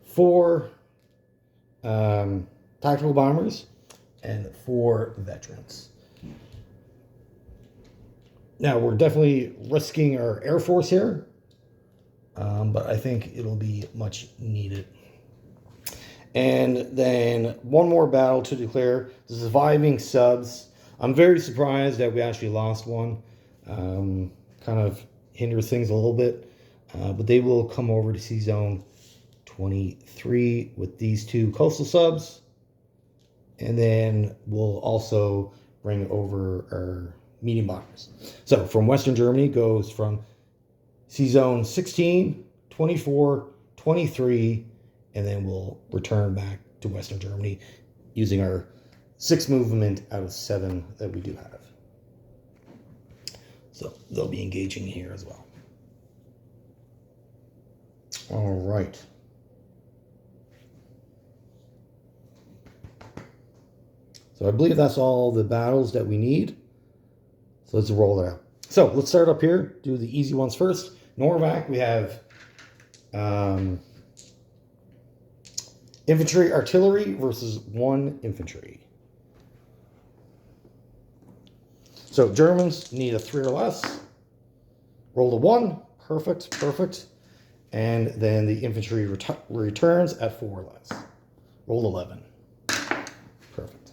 4 tactical bombers and 4 veterans. Now, we're definitely risking our Air Force here, but I think it'll be much needed. And then 1 more battle to declare, the surviving subs. I'm very surprised that we actually lost 1. Kind of hinders things a little bit, but they will come over to Sea Zone 23 with these 2 coastal subs. And then we'll also bring over our medium bombers. So from Western Germany goes from Sea Zone 16, 24, 23, and then we'll return back to Western Germany using our 6 movement out of 7 that we do have. So they'll be engaging here as well. All right. So I believe that's all the battles that we need. So let's roll it out. So let's start up here, do the easy ones first. Norvac, we have infantry, artillery versus 1 infantry. So Germans need a 3 or less. Roll a 1. Perfect, perfect. And then the infantry returns at 4 or less. Roll 11. Perfect.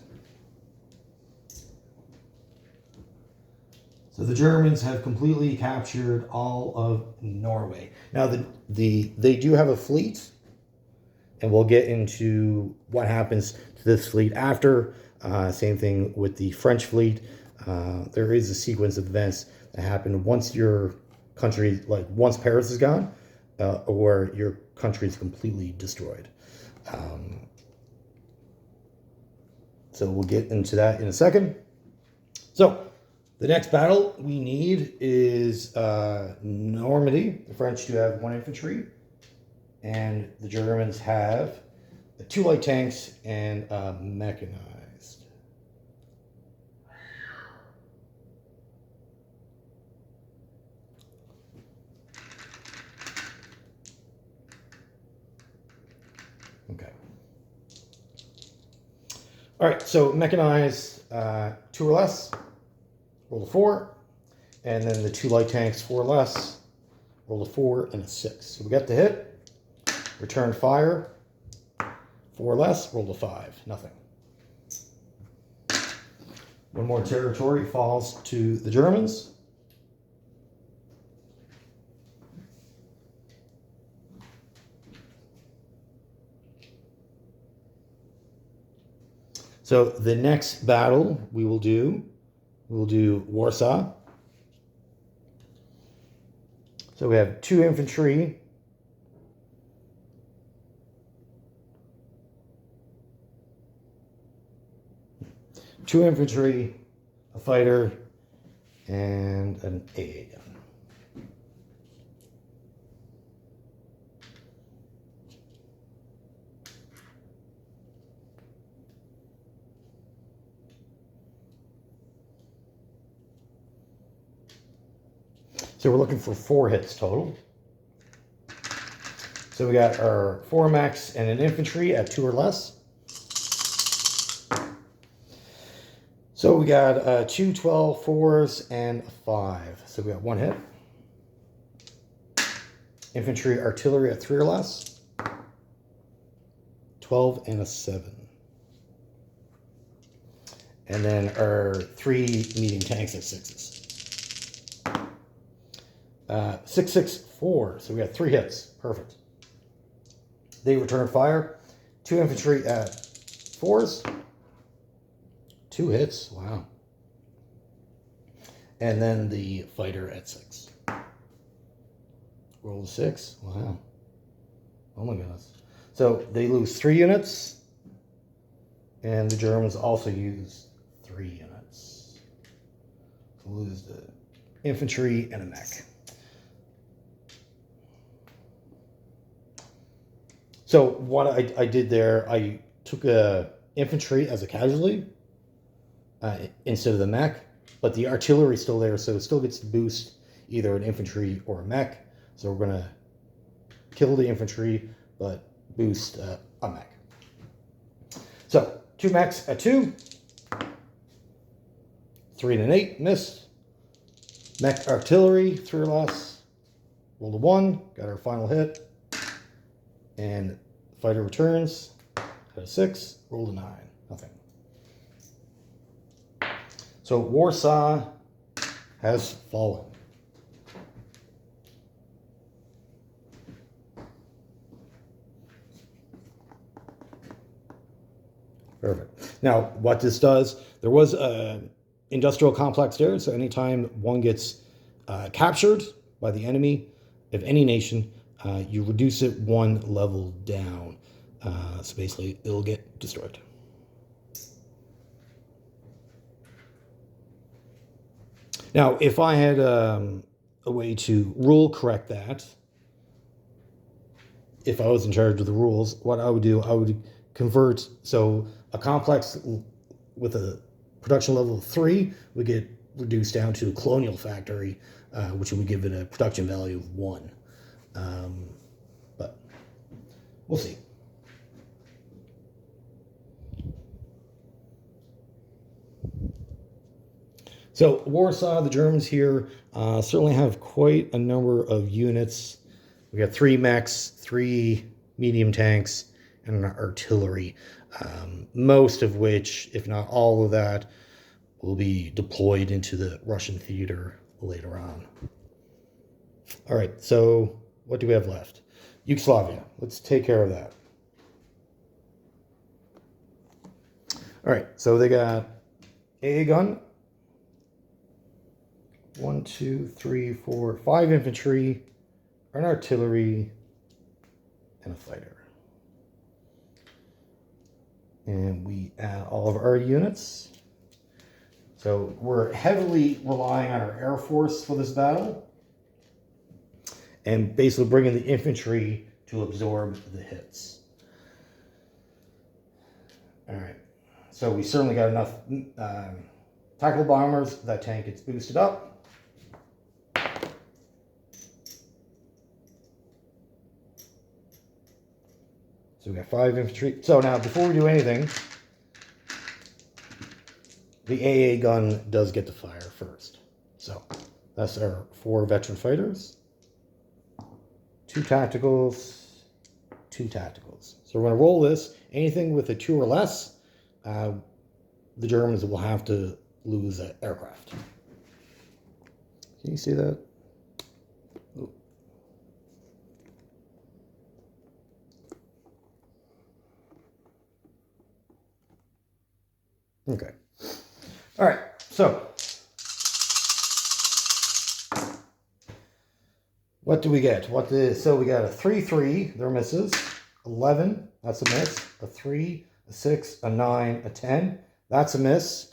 So the Germans have completely captured all of Norway. Now they do have a fleet, and we'll get into what happens to this fleet after. Same thing with the French fleet. There is a sequence of events that happen once your country, like once Paris is gone, or your country is completely destroyed. So we'll get into that in a second. So the next battle we need is Normandy. The French do have 1 infantry, and the Germans have 2 light tanks and mechanized. Okay. All right, so mechanized 2 or less, roll a 4, and then the 2 light tanks 4 or less, roll a 4 and a 6. So we got the hit, return fire, 4 or less, roll a 5, nothing. 1 more territory falls to the Germans. So the next battle we'll do Warsaw. So we have 2 infantry. Two infantry, a fighter, and an AA gun. So we're looking for 4 hits total. So we got our 4 mechs and an infantry at 2 or less. So we got 2 12 4s and a 5. So we got 1 hit. Infantry artillery at 3 or less. 12 and a 7. And then our 3 medium tanks at 6s. 6 6 4. So we got 3 hits. Perfect. They return fire. 2 infantry at 4s. 2 hits. Wow. And then the fighter at 6. Roll a 6. Wow. Oh my goodness. So they lose 3 units. And the Germans also use 3 units. So lose the infantry and a mech. So what I did there, I took a infantry as a casualty instead of the mech, but the artillery is still there, so it still gets to boost either an infantry or a mech. So we're going to kill the infantry, but boost a mech. So 2 mechs at 2. 3 and an 8, missed. Mech artillery, 3 or less. Rolled a 1, got our final hit. And fighter returns, got a 6, rolled a 9, nothing. So Warsaw has fallen. Perfect. Now, what this does, there was a industrial complex there. So anytime one gets captured by the enemy of any nation, you reduce it one level down. So basically, it'll get destroyed. Now, if I had a way to rule correct that, if I was in charge of the rules, what I would do, I would convert. So a complex with a production level of 3 would get reduced down to a colonial factory, which would give it a production value of 1. But we'll see. So Warsaw, the Germans here certainly have quite a number of units. We got 3 mechs, 3 medium tanks, and an artillery. Most of which, if not all of that, will be deployed into the Russian theater later on. All right, so what do we have left? Yugoslavia. Let's take care of that. All right, so they got AA gun. 1, 2, 3, 4, 5 infantry, an artillery, and a fighter. And we add all of our units. So we're heavily relying on our Air Force for this battle, and basically bringing the infantry to absorb the hits. All right, so we certainly got enough tactical bombers. That tank gets boosted up. So we got 5 infantry. So now, before we do anything, the AA gun does get to fire first. So that's our 4 veteran fighters. 2 tacticals, 2 tacticals. So we're going to roll this. Anything with a 2 or less, the Germans will have to lose an aircraft. Can you see that? Ooh. Okay. All right. So what do we get? So we got a 3-3. They're misses. 11. That's a miss. A 3, a 6, a 9, a 10. That's a miss.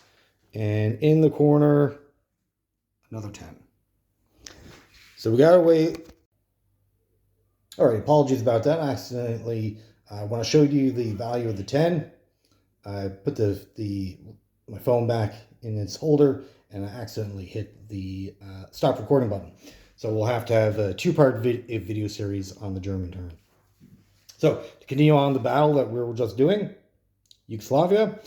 And in the corner, another 10. So we got our way. All right. Apologies about that. I accidentally, when I showed you the value of the 10, I put my phone back in its holder, and I accidentally hit the stop recording button. So we'll have to have a 2-part video series on the German turn. So to continue on the battle that we were just doing, Yugoslavia,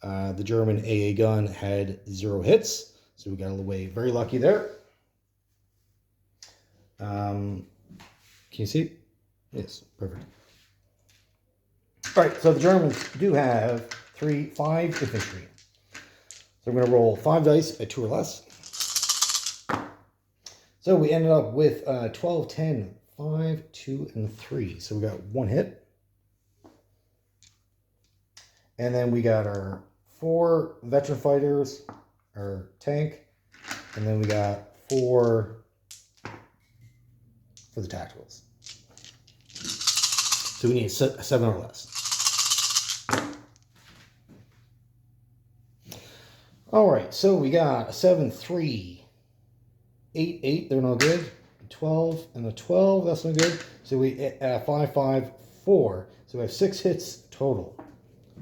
the German AA gun had 0 hits, so we got away very lucky there. Can you see? Yes, perfect. All right, so the Germans do have 5 infantry. So I'm going to roll 5 dice at 2 or less. So we ended up with 12, 10, 5, 2, and 3. So we got 1 hit. And then we got our 4 veteran fighters, our tank, and then we got 4 for the tacticals. So we need 7 or less. All right, so we got a 7, 3, 8, 8. They're no good. 12 and a 12. That's no good. So we 5, 5, 4. So we have 6 hits total.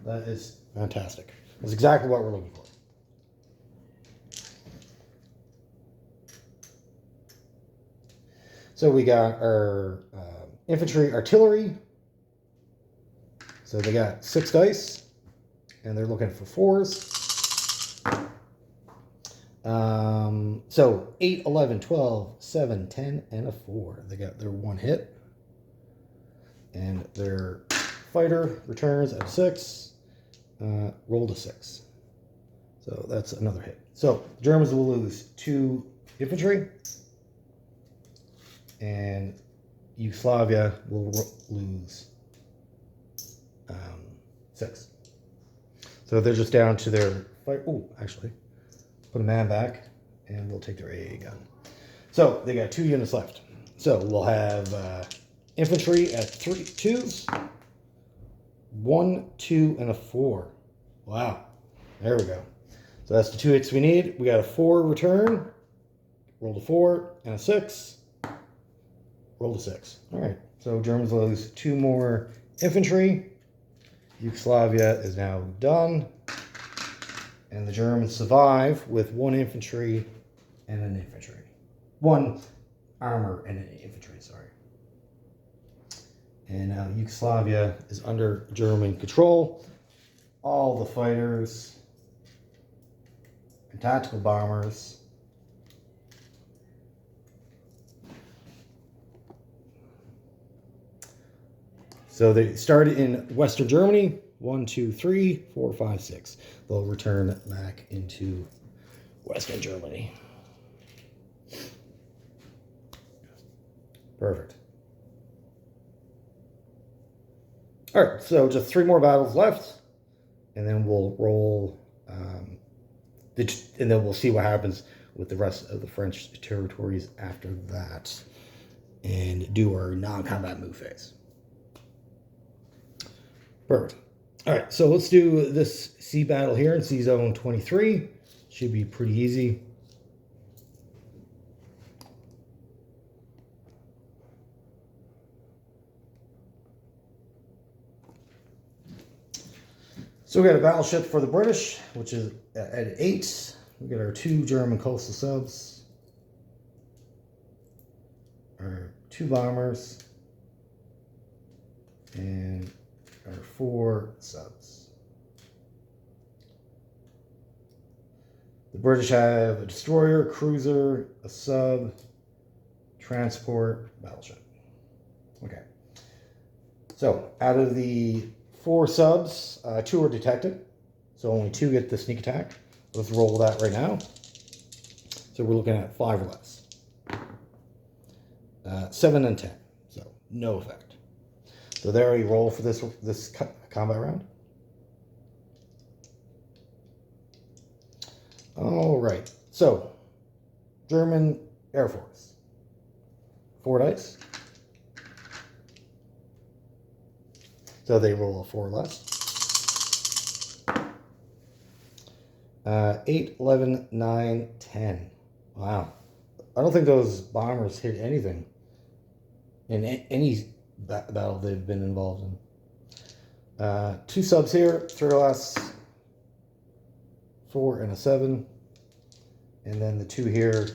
That is fantastic. That's exactly what we're looking for. So we got our infantry, artillery. So they got 6 dice, and they're looking for 4s. So 8, 11, 12, 7, 10, and a 4. They got their 1 hit. And their fighter returns at 6. Rolled a 6. So that's another hit. So the Germans will lose 2 infantry. And Yugoslavia will lose 6. So they're just down to their fight. Oh, actually, put a man back, and we'll take their AA gun. So they got 2 units left. So we'll have infantry at 3 2s, 1, 2, and a 4. Wow, there we go. So that's the 2 hits we need. We got a 4 return. Roll a 4 and a 6. Roll a 6. All right. So Germans lose 2 more infantry. Yugoslavia is now done. And the Germans survive with 1 infantry and an infantry. 1 armor and an infantry, sorry. And now Yugoslavia is under German control. All the fighters and tactical bombers so they started in Western Germany. 1, 2, 3, 4, 5, 6. They'll return back into Western Germany. Perfect. All right, so just 3 more battles left, and then we'll roll, and then we'll see what happens with the rest of the French territories after that, and do our non-combat move phase. Perfect. All right, so let's do this sea battle here in Sea Zone 23. Should be pretty easy. So we got a battleship for the British, which is at 8. We got our 2 German coastal subs, our 2 bombers, and our 4 subs. The British have a destroyer, cruiser, a sub, transport, battleship. Okay. So out of the 4 subs, 2 are detected. So only 2 get the sneak attack. Let's roll that right now. So we're looking at 5 or less. 7 and 10. So no effect. So there you roll for this combat round. All right. So German Air Force. 4 dice. So they roll a 4 or less. 8, 11, 9, 10. Wow. I don't think those bombers hit anything in any battle they've been involved in. 2 subs here, 3 or less. 4 and a 7. And then the 2 here,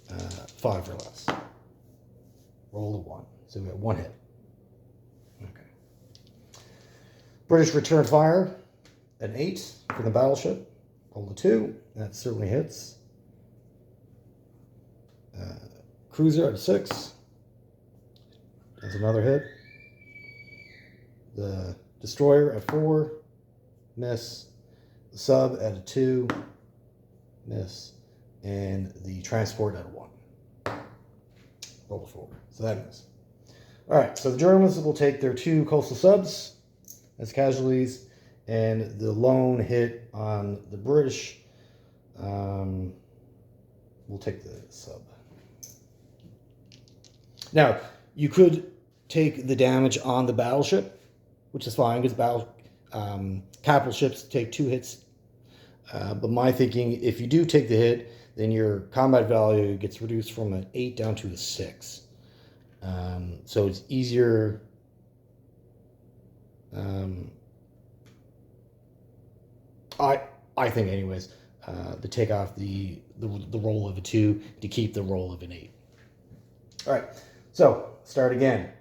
5 or less. Roll a 1. So we got 1 hit. British return fire, an 8 for the battleship. Roll a 2. That certainly hits. Cruiser at a 6. That's another hit. The destroyer at 4. Miss. The sub at a 2. Miss. And the transport at a 1. Roll a 4. So that missed. All right, so the Germans will take their 2 coastal subs as casualties, and the lone hit on the British, we'll take the sub. Now, you could take the damage on the battleship, which is fine because capital ships take 2 hits. But my thinking, if you do take the hit, then your combat value gets reduced from an 8 down to a 6. So it's easier. I think, anyways, to take off the roll of a 2 to keep the roll of an 8. All right, so start again.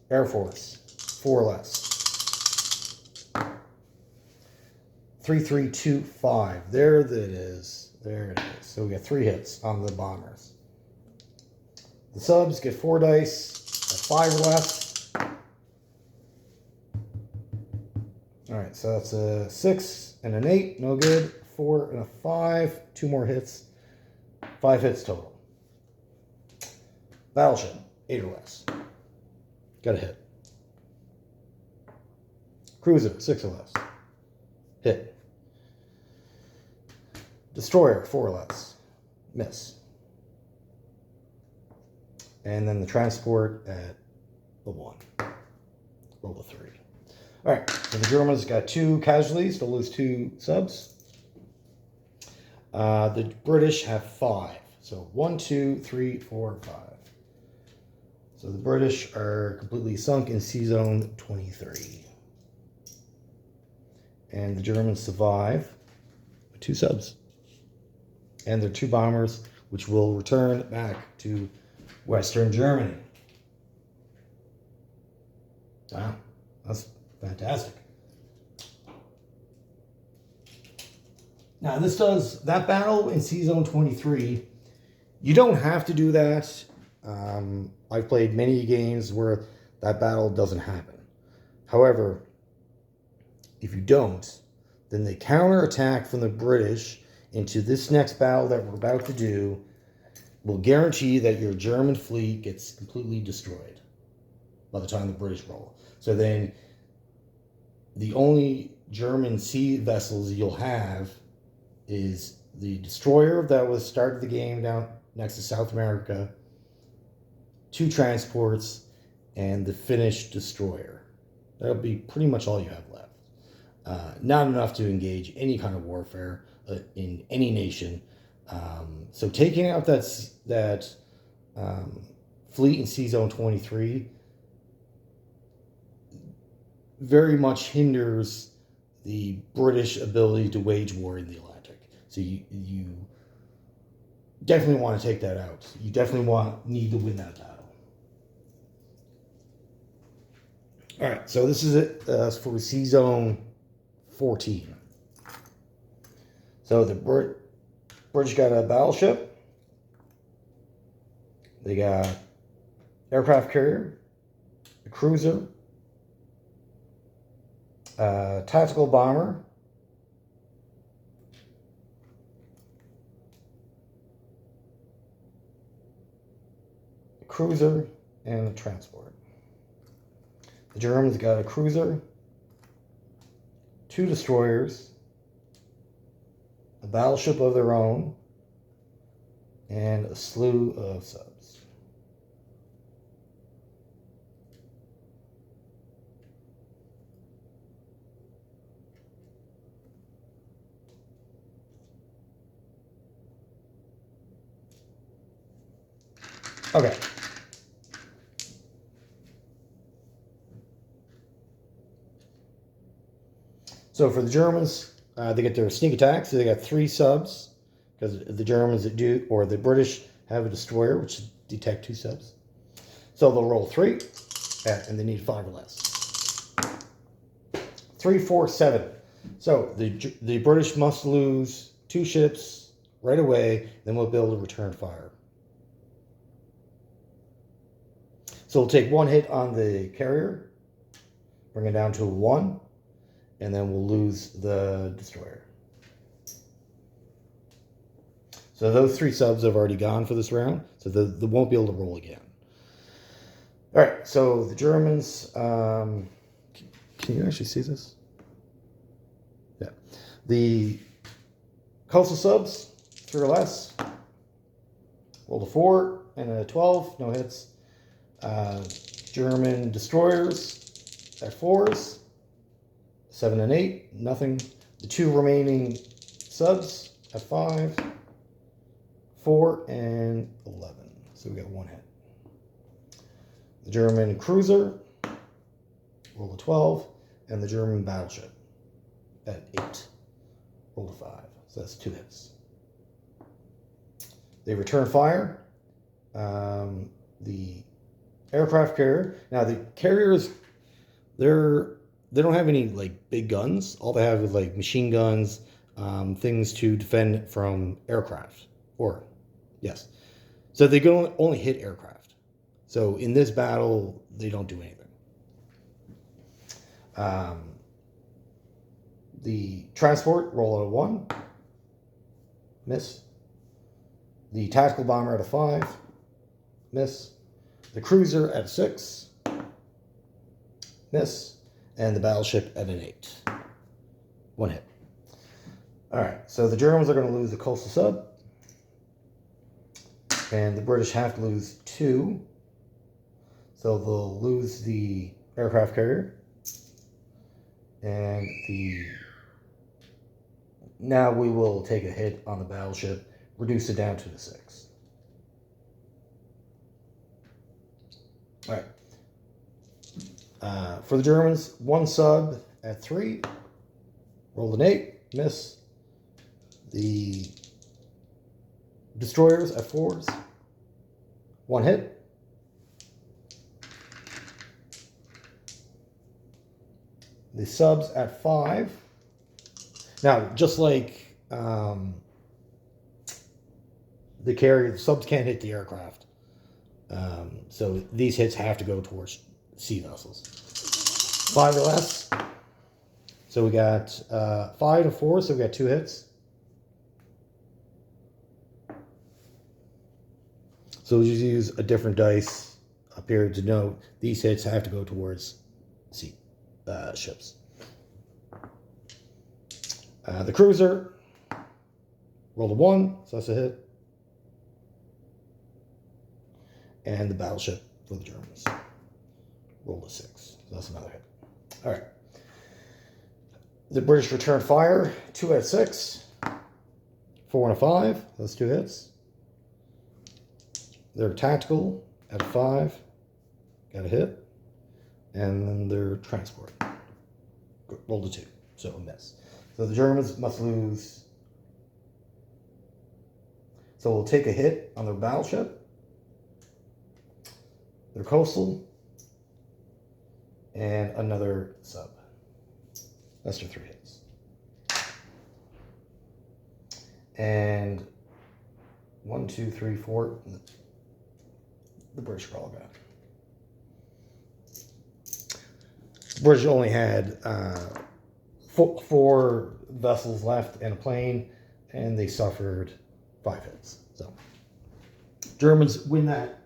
Air Force, 4 or less. 3, 3, 2, 5. There it is. There it is. So we got 3 hits on the bombers. The subs get 4 dice at 5 or less. All right, so that's a 6 and an 8, no good. 4 and a 5, 2 more hits. 5 hits total. Battleship, 8 or less. Got a hit. Cruiser, 6 or less. Hit. Destroyer, 4 or less. Miss. And then the transport at the 1. Roll the 3. All right, so the Germans got 2 casualties. They'll lose 2 subs. The British have 5. So 1, 2, 3, 4, 5. So the British are completely sunk in Sea Zone 23. And the Germans survive with 2 subs. And their 2 bombers, which will return back to Western Germany. Wow, that's fantastic. Now this does, that battle in Sea Zone 23, you don't have to do that. I've played many games where that battle doesn't happen. However, if you don't, then the counterattack from the British into this next battle that we're about to do will guarantee that your German fleet gets completely destroyed by the time the British roll. So then the only German sea vessels you'll have is the destroyer that was started the game down next to South America, 2 transports, and the Finnish destroyer. That'll be pretty much all you have left. Not enough to engage any kind of warfare in any nation. So taking out that fleet in Sea Zone 23 very much hinders the British ability to wage war in the Atlantic. So you definitely want to take that out. You definitely need to win that battle. All right, so this is it for Sea Zone 14. So the British got a battleship. They got aircraft carrier, a cruiser, tactical bomber, a cruiser, and a transport. The Germans got a cruiser, 2 destroyers, a battleship of their own, and a slew of subs. Okay. So for the Germans, they get their sneak attack. So they got 3 subs because the Germans that do, or the British have a destroyer, which detect 2 subs. So they'll roll 3, and they need 5 or less. 3, 4, 7. So the British must lose 2 ships right away. Then we'll be able to return fire. So we'll take 1 hit on the carrier, bring it down to a 1, and then we'll lose the destroyer. So those 3 subs have already gone for this round, so they won't be able to roll again. All right, so the Germans, can you actually see this? Yeah. The coastal subs, 3 or less, rolled a 4 and a 12, no hits. German destroyers at 4s, 7 and 8, nothing. The 2 remaining subs at 5, 4, and 11. So we got 1 hit. The German cruiser, roll a 12, and the German battleship at 8, roll a 5. So that's 2 hits. They return fire. The aircraft carrier. Now the carriers, they don't have any like big guns. All they have is like machine guns, things to defend from aircraft. Or, yes. So they can only hit aircraft. So in this battle, they don't do anything. The transport, roll out a 1. Miss. The tactical bomber at a 5. Miss. The cruiser at 6, miss, and the battleship at an 8. 1 hit. All right, so the Germans are going to lose the coastal sub, and the British have to lose 2. So they'll lose the aircraft carrier, and now we will take a hit on the battleship, reduce it down to the 6. All right. For the Germans, 1 sub at 3, rolled an 8, miss. The destroyers at 4s, 1 hit. The subs at 5. Now, just like the carrier, the subs can't hit the aircraft. So these hits have to go towards sea vessels. 5 or less. So we got 5 to 4, so we got 2 hits. So we'll just use a different dice up here to note these hits have to go towards sea ships. The cruiser rolled a 1, so that's a hit. And the battleship for the Germans rolled a 6, so that's another hit. All right. The British return fire, 2 out of 6, 4 and a 5, that's 2 hits. Their tactical at 5, got a hit. And then their transport rolled a 2, so a miss. So the Germans must lose. So we'll take a hit on their battleship, their coastal, and another sub. That's their 3 hits. And 1, 2, 3, 4. The British are all gone. The British only had 4 vessels left and a plane, and they suffered 5 hits. So Germans win that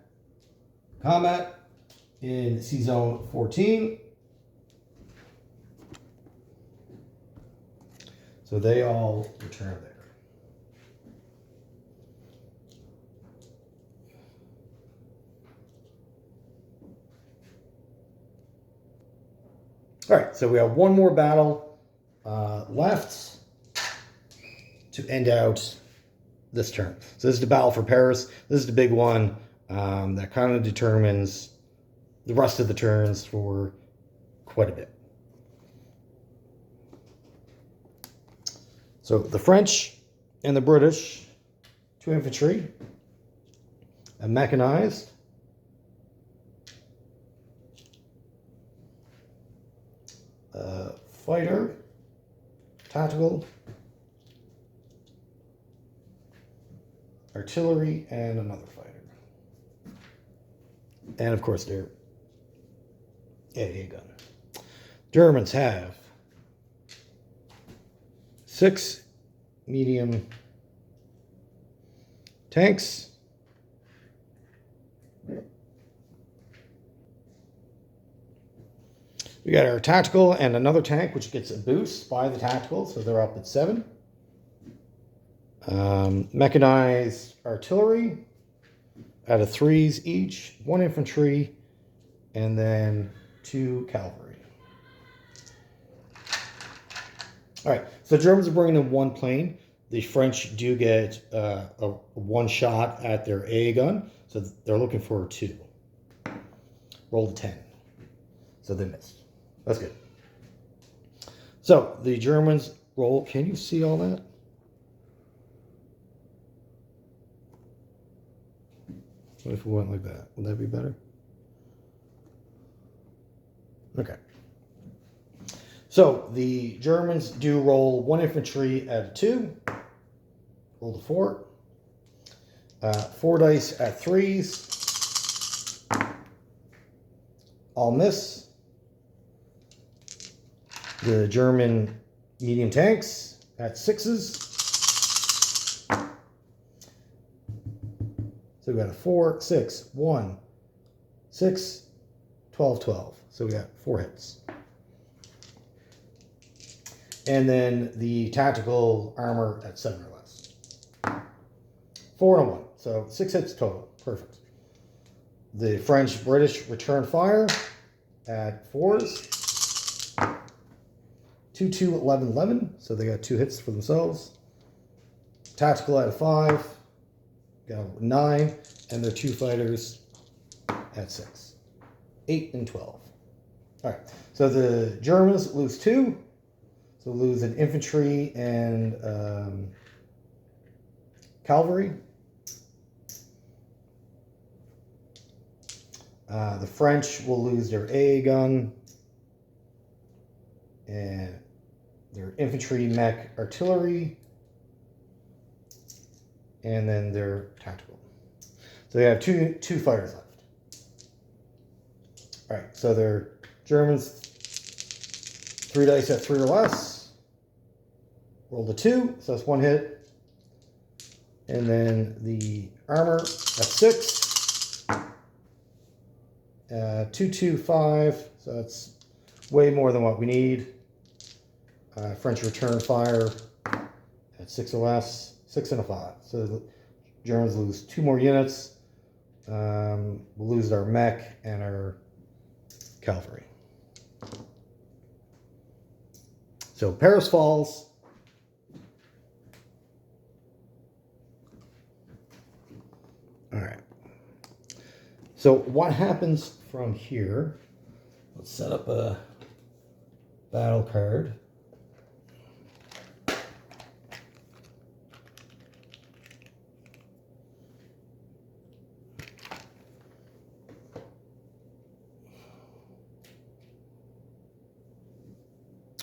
combat in Sea Zone 14. So they all return there. All right, so we have one more battle left to end out this turn. So this is the battle for Paris. This is the big one that kind of determines the rest of the turns for quite a bit. So the French and the British, 2 infantry, a mechanized, fighter, tactical, artillery, and another fighter. And of course their AA gun. Germans have 6 medium tanks, we got our tactical and another tank, which gets a boost by the tactical, so they're up at 7. Mechanized artillery out of 3s each, 1 infantry, and then 2 cavalry. All right, so the Germans are bringing in 1 plane. The French do get a 1 shot at their AA gun, so they're looking for a 2. Rolled a 10, so they missed. That's good. So the Germans roll. Can you see all that? What if we went like that? Would that be better? Okay. So the Germans do roll 1 infantry at a 2. Roll a 4. 4 dice at 3s. All miss. The German medium tanks at 6s. So we got a 4, 6, 1, 6, 12, 12. So we got 4 hits. And then the tactical armor at 7 or less. 4 and a 1. So 6 hits total. Perfect. The French British return fire at 4s. 2, 2, 11, 11. So they got 2 hits for themselves. Tactical at 5. Got 9. And their 2 fighters at 6. 8 and 12. Alright. So the Germans lose 2. So lose an infantry and cavalry. The French will lose their AA gun and their infantry, mech, artillery, and then their tactical. So they have two fighters left. All right, so their Germans, 3 dice at 3 or less. Rolled a 2, so that's 1 hit. And then the armor at 6. 2, 2, 5, so that's way more than what we need. French return fire at 6 or less, 6 and a 5. So the Germans lose 2 more units. We'll lose our mech and our cavalry. So Paris falls. All right. So what happens from here? Let's set up a battle card.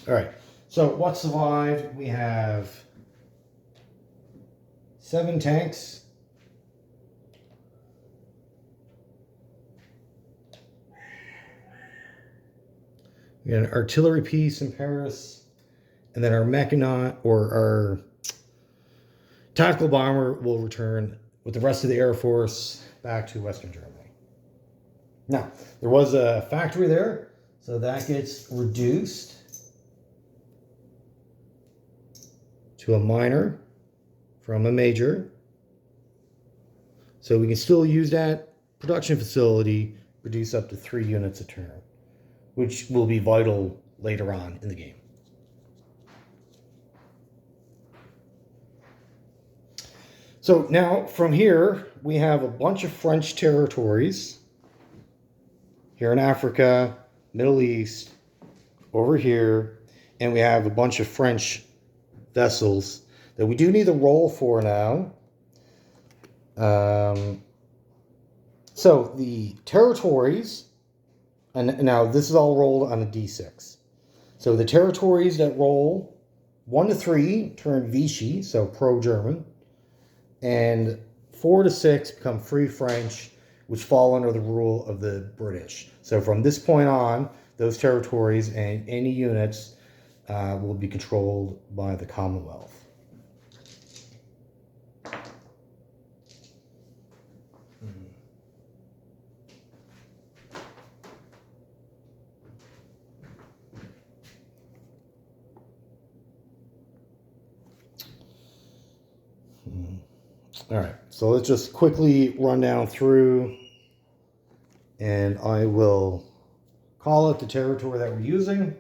All right. So what survived? We have 7 tanks. We got an artillery piece in Paris, and then our Mackinac or our tactical bomber will return with the rest of the Air Force back to Western Germany. Now, there was a factory there, so that gets reduced to a minor from a major. So we can still use that production facility, produce up to 3 units a turn, which will be vital later on in the game. So now from here, we have a bunch of French territories here in Africa, Middle East, over here, and we have a bunch of French vessels that we do need to roll for now. So the territories, and now this is all rolled on a d6. So the territories that roll 1 to 3 turn Vichy, so pro-German, and 4 to 6 become Free French, which fall under the rule of the British. So from this point on, those territories and any units will be controlled by the Commonwealth. All right, so let's just quickly run down through, and I will call it the territory that we're using,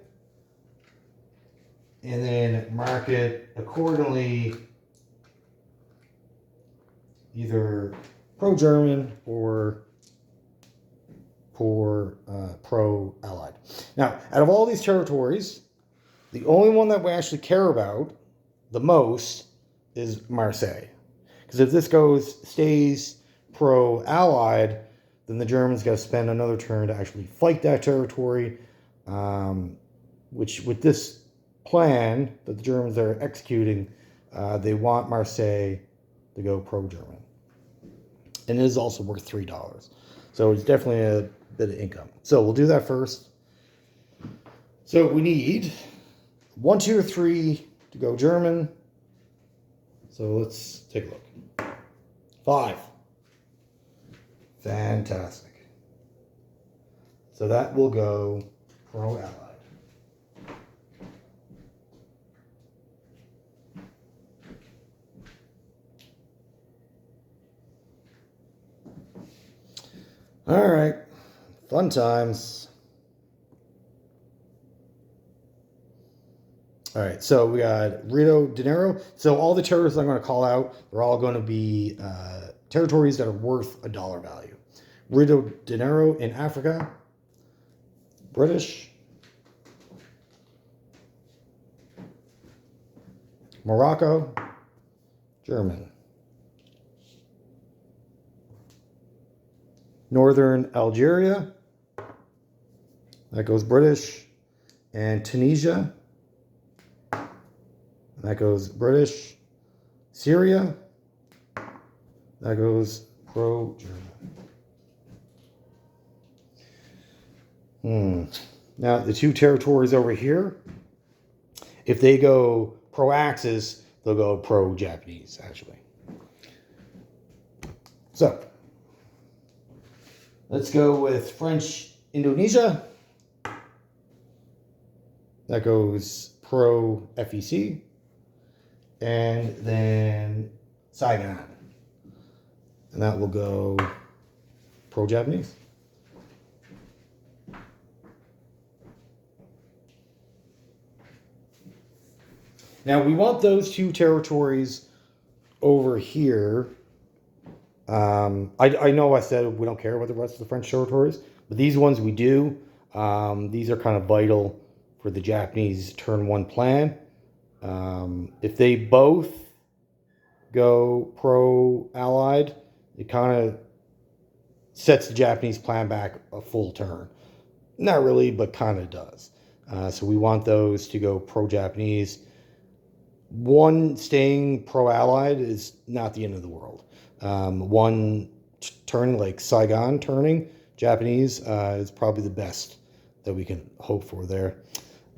and then mark it accordingly, either pro-German or pro-Allied. Now, out of all these territories, the only one that we actually care about the most is Marseille. Because if this stays pro-Allied, then the Germans got to spend another turn to actually fight that territory, which with this plan that the Germans are executing, they want Marseille to go pro-German. And it is also worth $3. So it's definitely a bit of income. So we'll do that first. So we need 1, 2, or 3 to go German. So let's take a look. 5. Fantastic. So that will go pro-Allied. All right, fun times. All right, so we got Rio de Janeiro. So all the territories I'm going to call out, they're all going to be territories that are worth a dollar value. Rio de Janeiro in Africa, British. Morocco, German. Northern Algeria, that goes British. And Tunisia, that goes British. Syria, that goes pro-German. Now, the two territories over here, if they go pro-Axis, they'll go pro-Japanese, actually. So, let's go with French Indonesia. That goes pro-FEC. And then Saigon. And that will go pro-Japanese. Now, we want those two territories over here. I know I said we don't care about the rest of the French territories, but these ones we do. These are kind of vital for the Japanese turn one plan. If they both go pro-Allied, it kind of sets the Japanese plan back a full turn. Not really, but kind of does. So we want those to go pro-Japanese. One staying pro-Allied is not the end of the world. One turning, like Saigon turning Japanese, is probably the best that we can hope for there.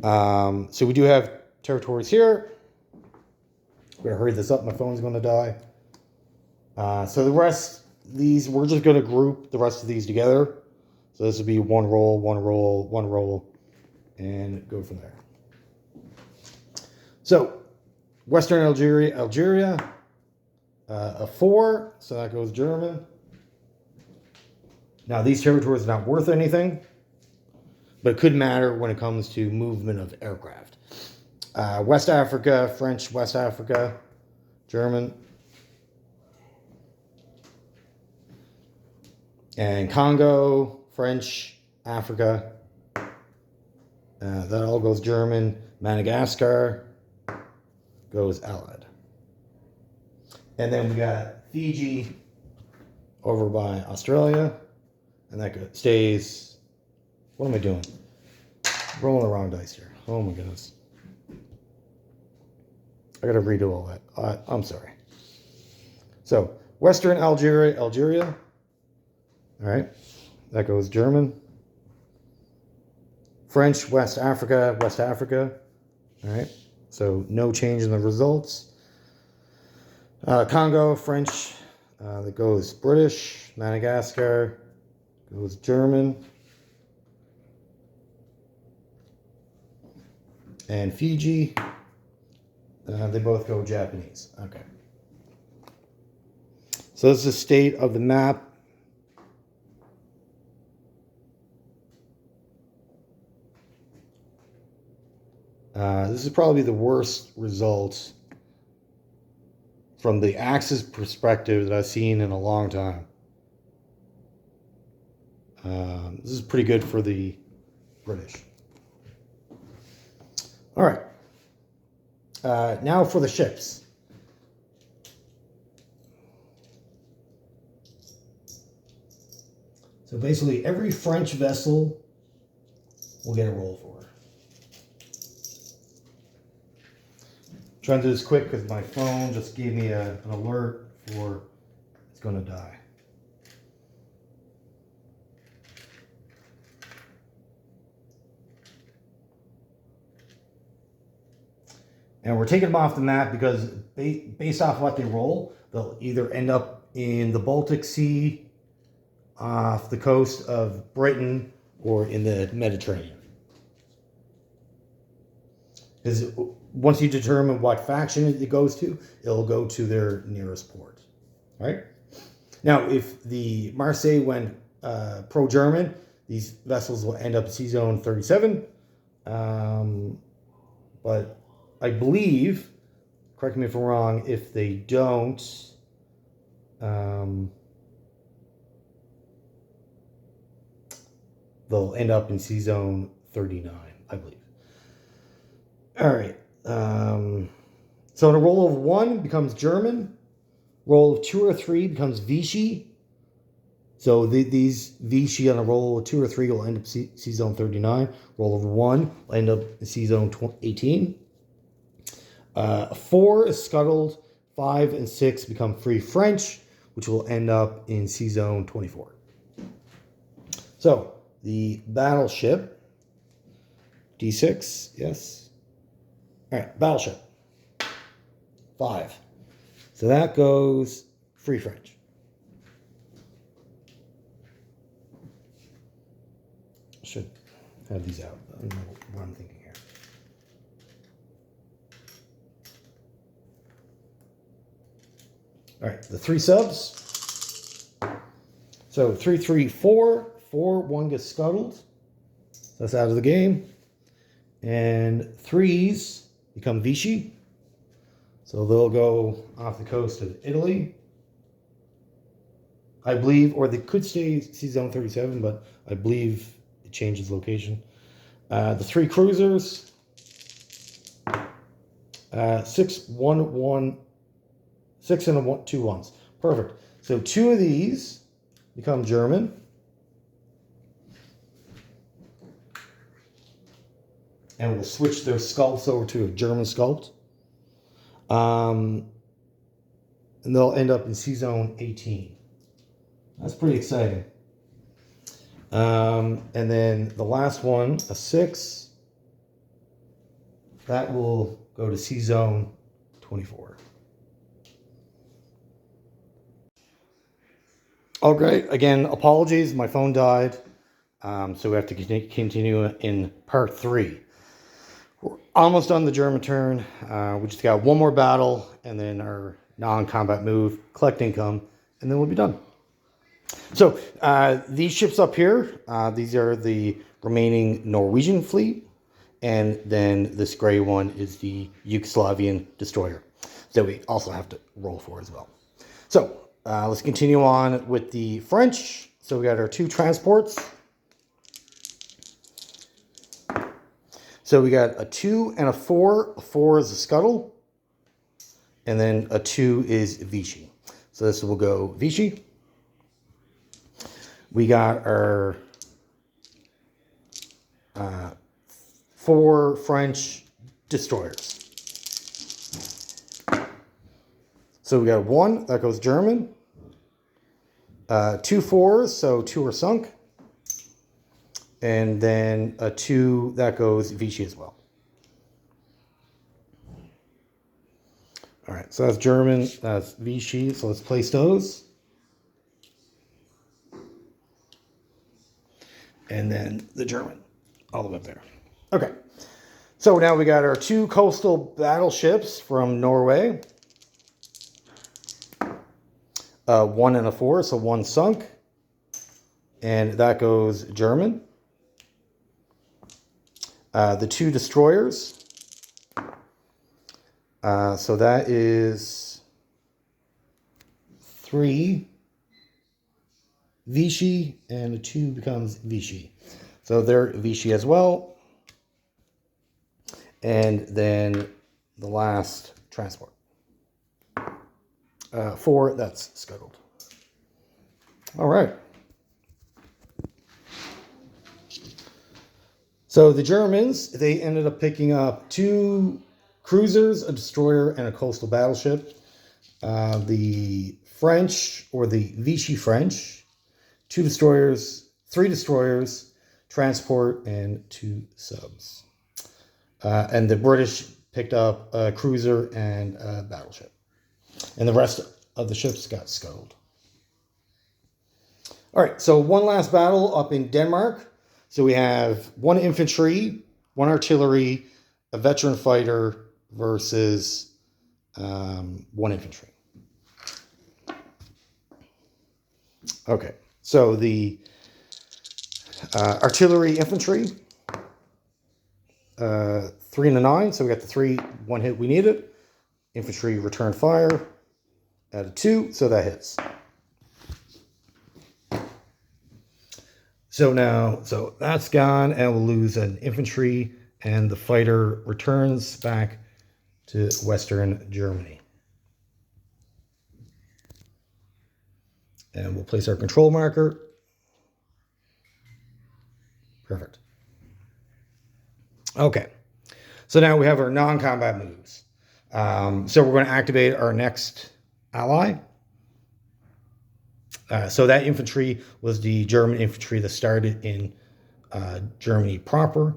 So we do have territories here. I'm going to hurry this up. My phone's going to die. So the rest, these, we're just going to group the rest of these together. So this would be one roll, one roll, one roll, and go from there. So Western Algeria, a 4, so that goes German. Now, these territories are not worth anything, but it could matter when it comes to movement of aircraft. West Africa, French West Africa, German. And Congo, French, Africa. That all goes German. Madagascar goes Allied. And then we got Fiji over by Australia. And that stays... What am I doing? Rolling the wrong dice here. Oh my goodness. I gotta redo all that. I'm sorry. So, Western Algeria. All right. That goes German. French, West Africa. All right. So, no change in the results. Congo, French. That goes British. Madagascar goes German. And Fiji. They both go Japanese. Okay. So this is the state of the map. This is probably the worst results from the Axis perspective that I've seen in a long time. This is pretty good for the British. All right. Now for the ships. So basically every French vessel will get a roll for. Trying to do this quick because my phone just gave me an alert for it's going to die. And we're taking them off the map because based off what they roll, they'll either end up in the Baltic Sea, off the coast of Britain, or in the Mediterranean. Because once you determine what faction it goes to, it'll go to their nearest port. Right? Now, if the Marseille went pro-German. These vessels will end up in Sea Zone 37. But I believe, correct me if I'm wrong, if they don't, they'll end up in Sea Zone 39, I believe. All right. So on a roll of 1 becomes German. Roll of 2 or 3 becomes Vichy. So these Vichy on a roll of 2 or 3 will end up Sea Zone 39. Roll of 1 will end up in Sea Zone 18. 4 is scuttled. 5 and 6 become Free French, which will end up in Sea Zone 24. So the battleship, D6, yes. All right, battleship, 5. So that goes Free French. Should have these out. I don't know what I'm thinking here. All right, the 3 subs. So 3, 3, 4. 4, 1 gets scuttled. That's out of the game. And 3s become Vichy. So they'll go off the coast of Italy, I believe, or they could stay Sea Zone 37, but I believe it changes location. The 3 cruisers, 6, 1, 1, 6 and a 1, 2 ones. Perfect. So 2 of these become German. And we'll switch their sculpts over to a German sculpt. And they'll end up in Sea Zone 18. That's pretty exciting. And then the last one, a 6, that will go to Sea Zone 24. Okay, again, apologies, my phone died. So we have to continue in part 3. We're almost done the German turn. We just got one more battle and then our non-combat move, collect income, and then we'll be done. So these ships up here, these are the remaining Norwegian fleet. And then this gray one is the Yugoslavian destroyer that we also have to roll for as well. So let's continue on with the French. So we got our 2 transports. So we got a 2 and a 4. A 4 is a scuttle. And then a 2 is Vichy. So this will go Vichy. We got our 4 French destroyers. So we got 1, that goes German. 2 4s, so 2 are sunk. And then a 2, that goes Vichy as well. All right, so that's German, that's Vichy. So let's place those. And then the German, all the way up there. Okay, so now we got our 2 coastal battleships from Norway. 1 and a 4, so 1 sunk. And that goes German. The 2 destroyers. So that is 3 Vichy, and a 2 becomes Vichy. So they're Vichy as well. And then the last transport. 4, that's scuttled. All right. So the Germans, they ended up picking up 2 cruisers, a destroyer, and a coastal battleship. The French, or the Vichy French, 2 destroyers, 3 destroyers, transport, and 2 subs. And the British picked up a cruiser and a battleship. And the rest of the ships got scuttled. All right, so one last battle up in Denmark. So we have 1 infantry, 1 artillery, a veteran fighter versus 1 infantry. Okay, so the Artillery infantry, 3 and a 9, so we got the 3 one hit we needed. Infantry return fire at a 2, so that hits. So now, so that's gone, and we'll lose an infantry, and the fighter returns back to Western Germany. And we'll place our control marker. Perfect. Okay, so now we have our non-combat moves. So we're going to activate our next ally. So that infantry was the German infantry that started in Germany proper.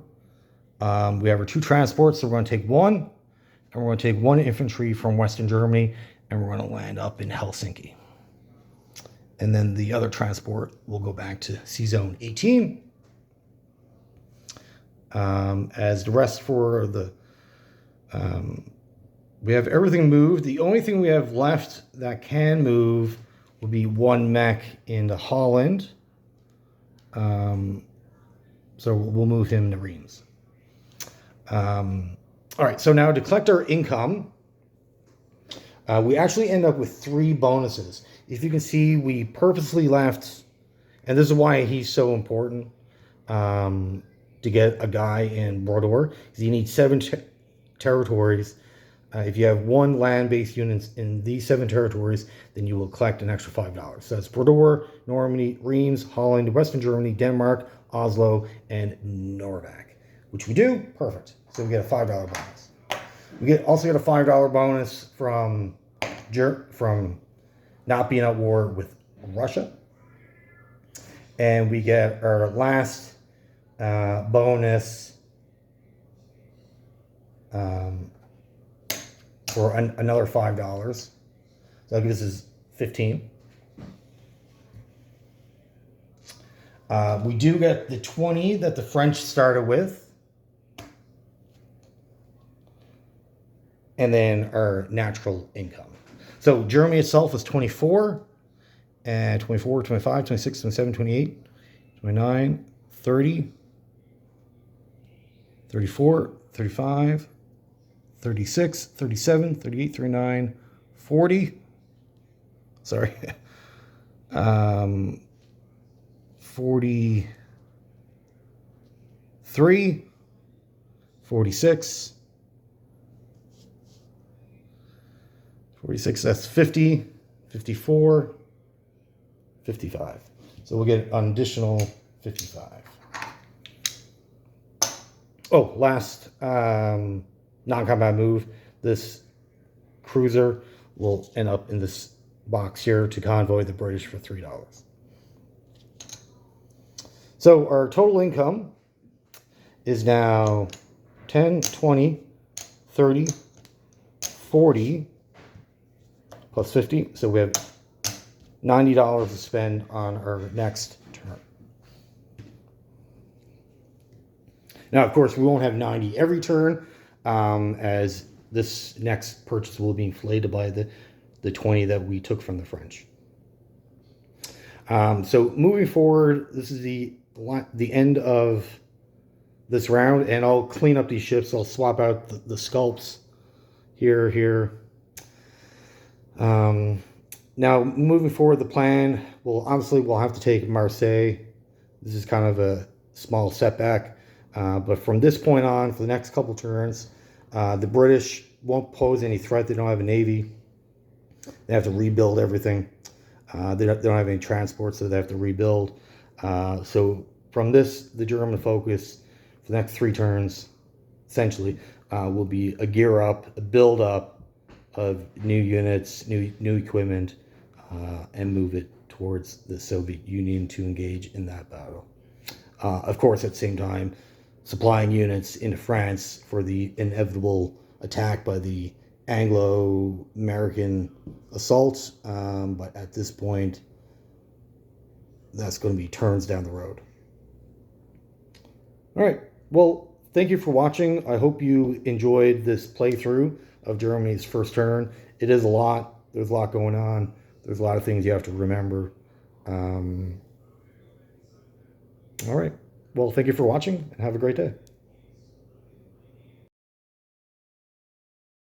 We have our 2 transports, so we're going to take 1, and we're going to take 1 infantry from Western Germany, and we're going to land up in Helsinki. And then the other transport will go back to C-Zone 18. As the rest for the... we have everything moved. The only thing we have left that can move will be 1 mech into Holland. So we'll move him to Reims. All right, so now to collect our income, we actually end up with 3 bonuses. If you can see, we purposely left, and this is why he's so important, to get a guy in Bordeaux. You need 7 territories. If you have 1 land-based unit in these 7 territories, then you will collect an extra $5. So that's Bordeaux, Normandy, Reims, Holland, Western Germany, Denmark, Oslo, and Norwag, which we do. Perfect. So we get a $5 bonus. We also get a $5 bonus from not being at war with Russia. And we get our last bonus for another $5. So this is 15. We do get the 20 that the French started with. And then our natural income. So Germany itself is 24, and 24, 25, 26, 27, 28, 29, 30, 34, 35, 36, 37, 38, 39, 40. Sorry. 43, 46, 46, that's 50, 54, 55. So we'll get an additional 55. Oh, last non-combat move. This cruiser will end up in this box here to convoy the British for $3. So our total income is now 10, 20, 30, 40, plus 50. So we have $90 to spend on our next turn. Now, of course, we won't have 90 every turn, as this next purchase will be inflated by the 20 that we took from the French. So moving forward, this is the end of this round, and I'll clean up these ships. I'll swap out the sculpts here. Now, moving forward, the plan, well, obviously, we'll have to take Marseille. This is kind of a small setback. But from this point on, for the next couple turns, the British won't pose any threat. They don't have a navy. They have to rebuild everything. They don't have any transport, so they have to rebuild. So from this, the German focus for the next 3 turns, essentially, will be a gear up, a build up of new units, new equipment, and move it towards the Soviet Union to engage in that battle. Of course, at the same time, supplying units into France for the inevitable attack by the Anglo-American assault. But at this point, that's going to be turns down the road. All right. Well, thank you for watching. I hope you enjoyed this playthrough of Germany's first turn. It is a lot. There's a lot going on. There's a lot of things you have to remember. All right. Well, thank you for watching and have a great day.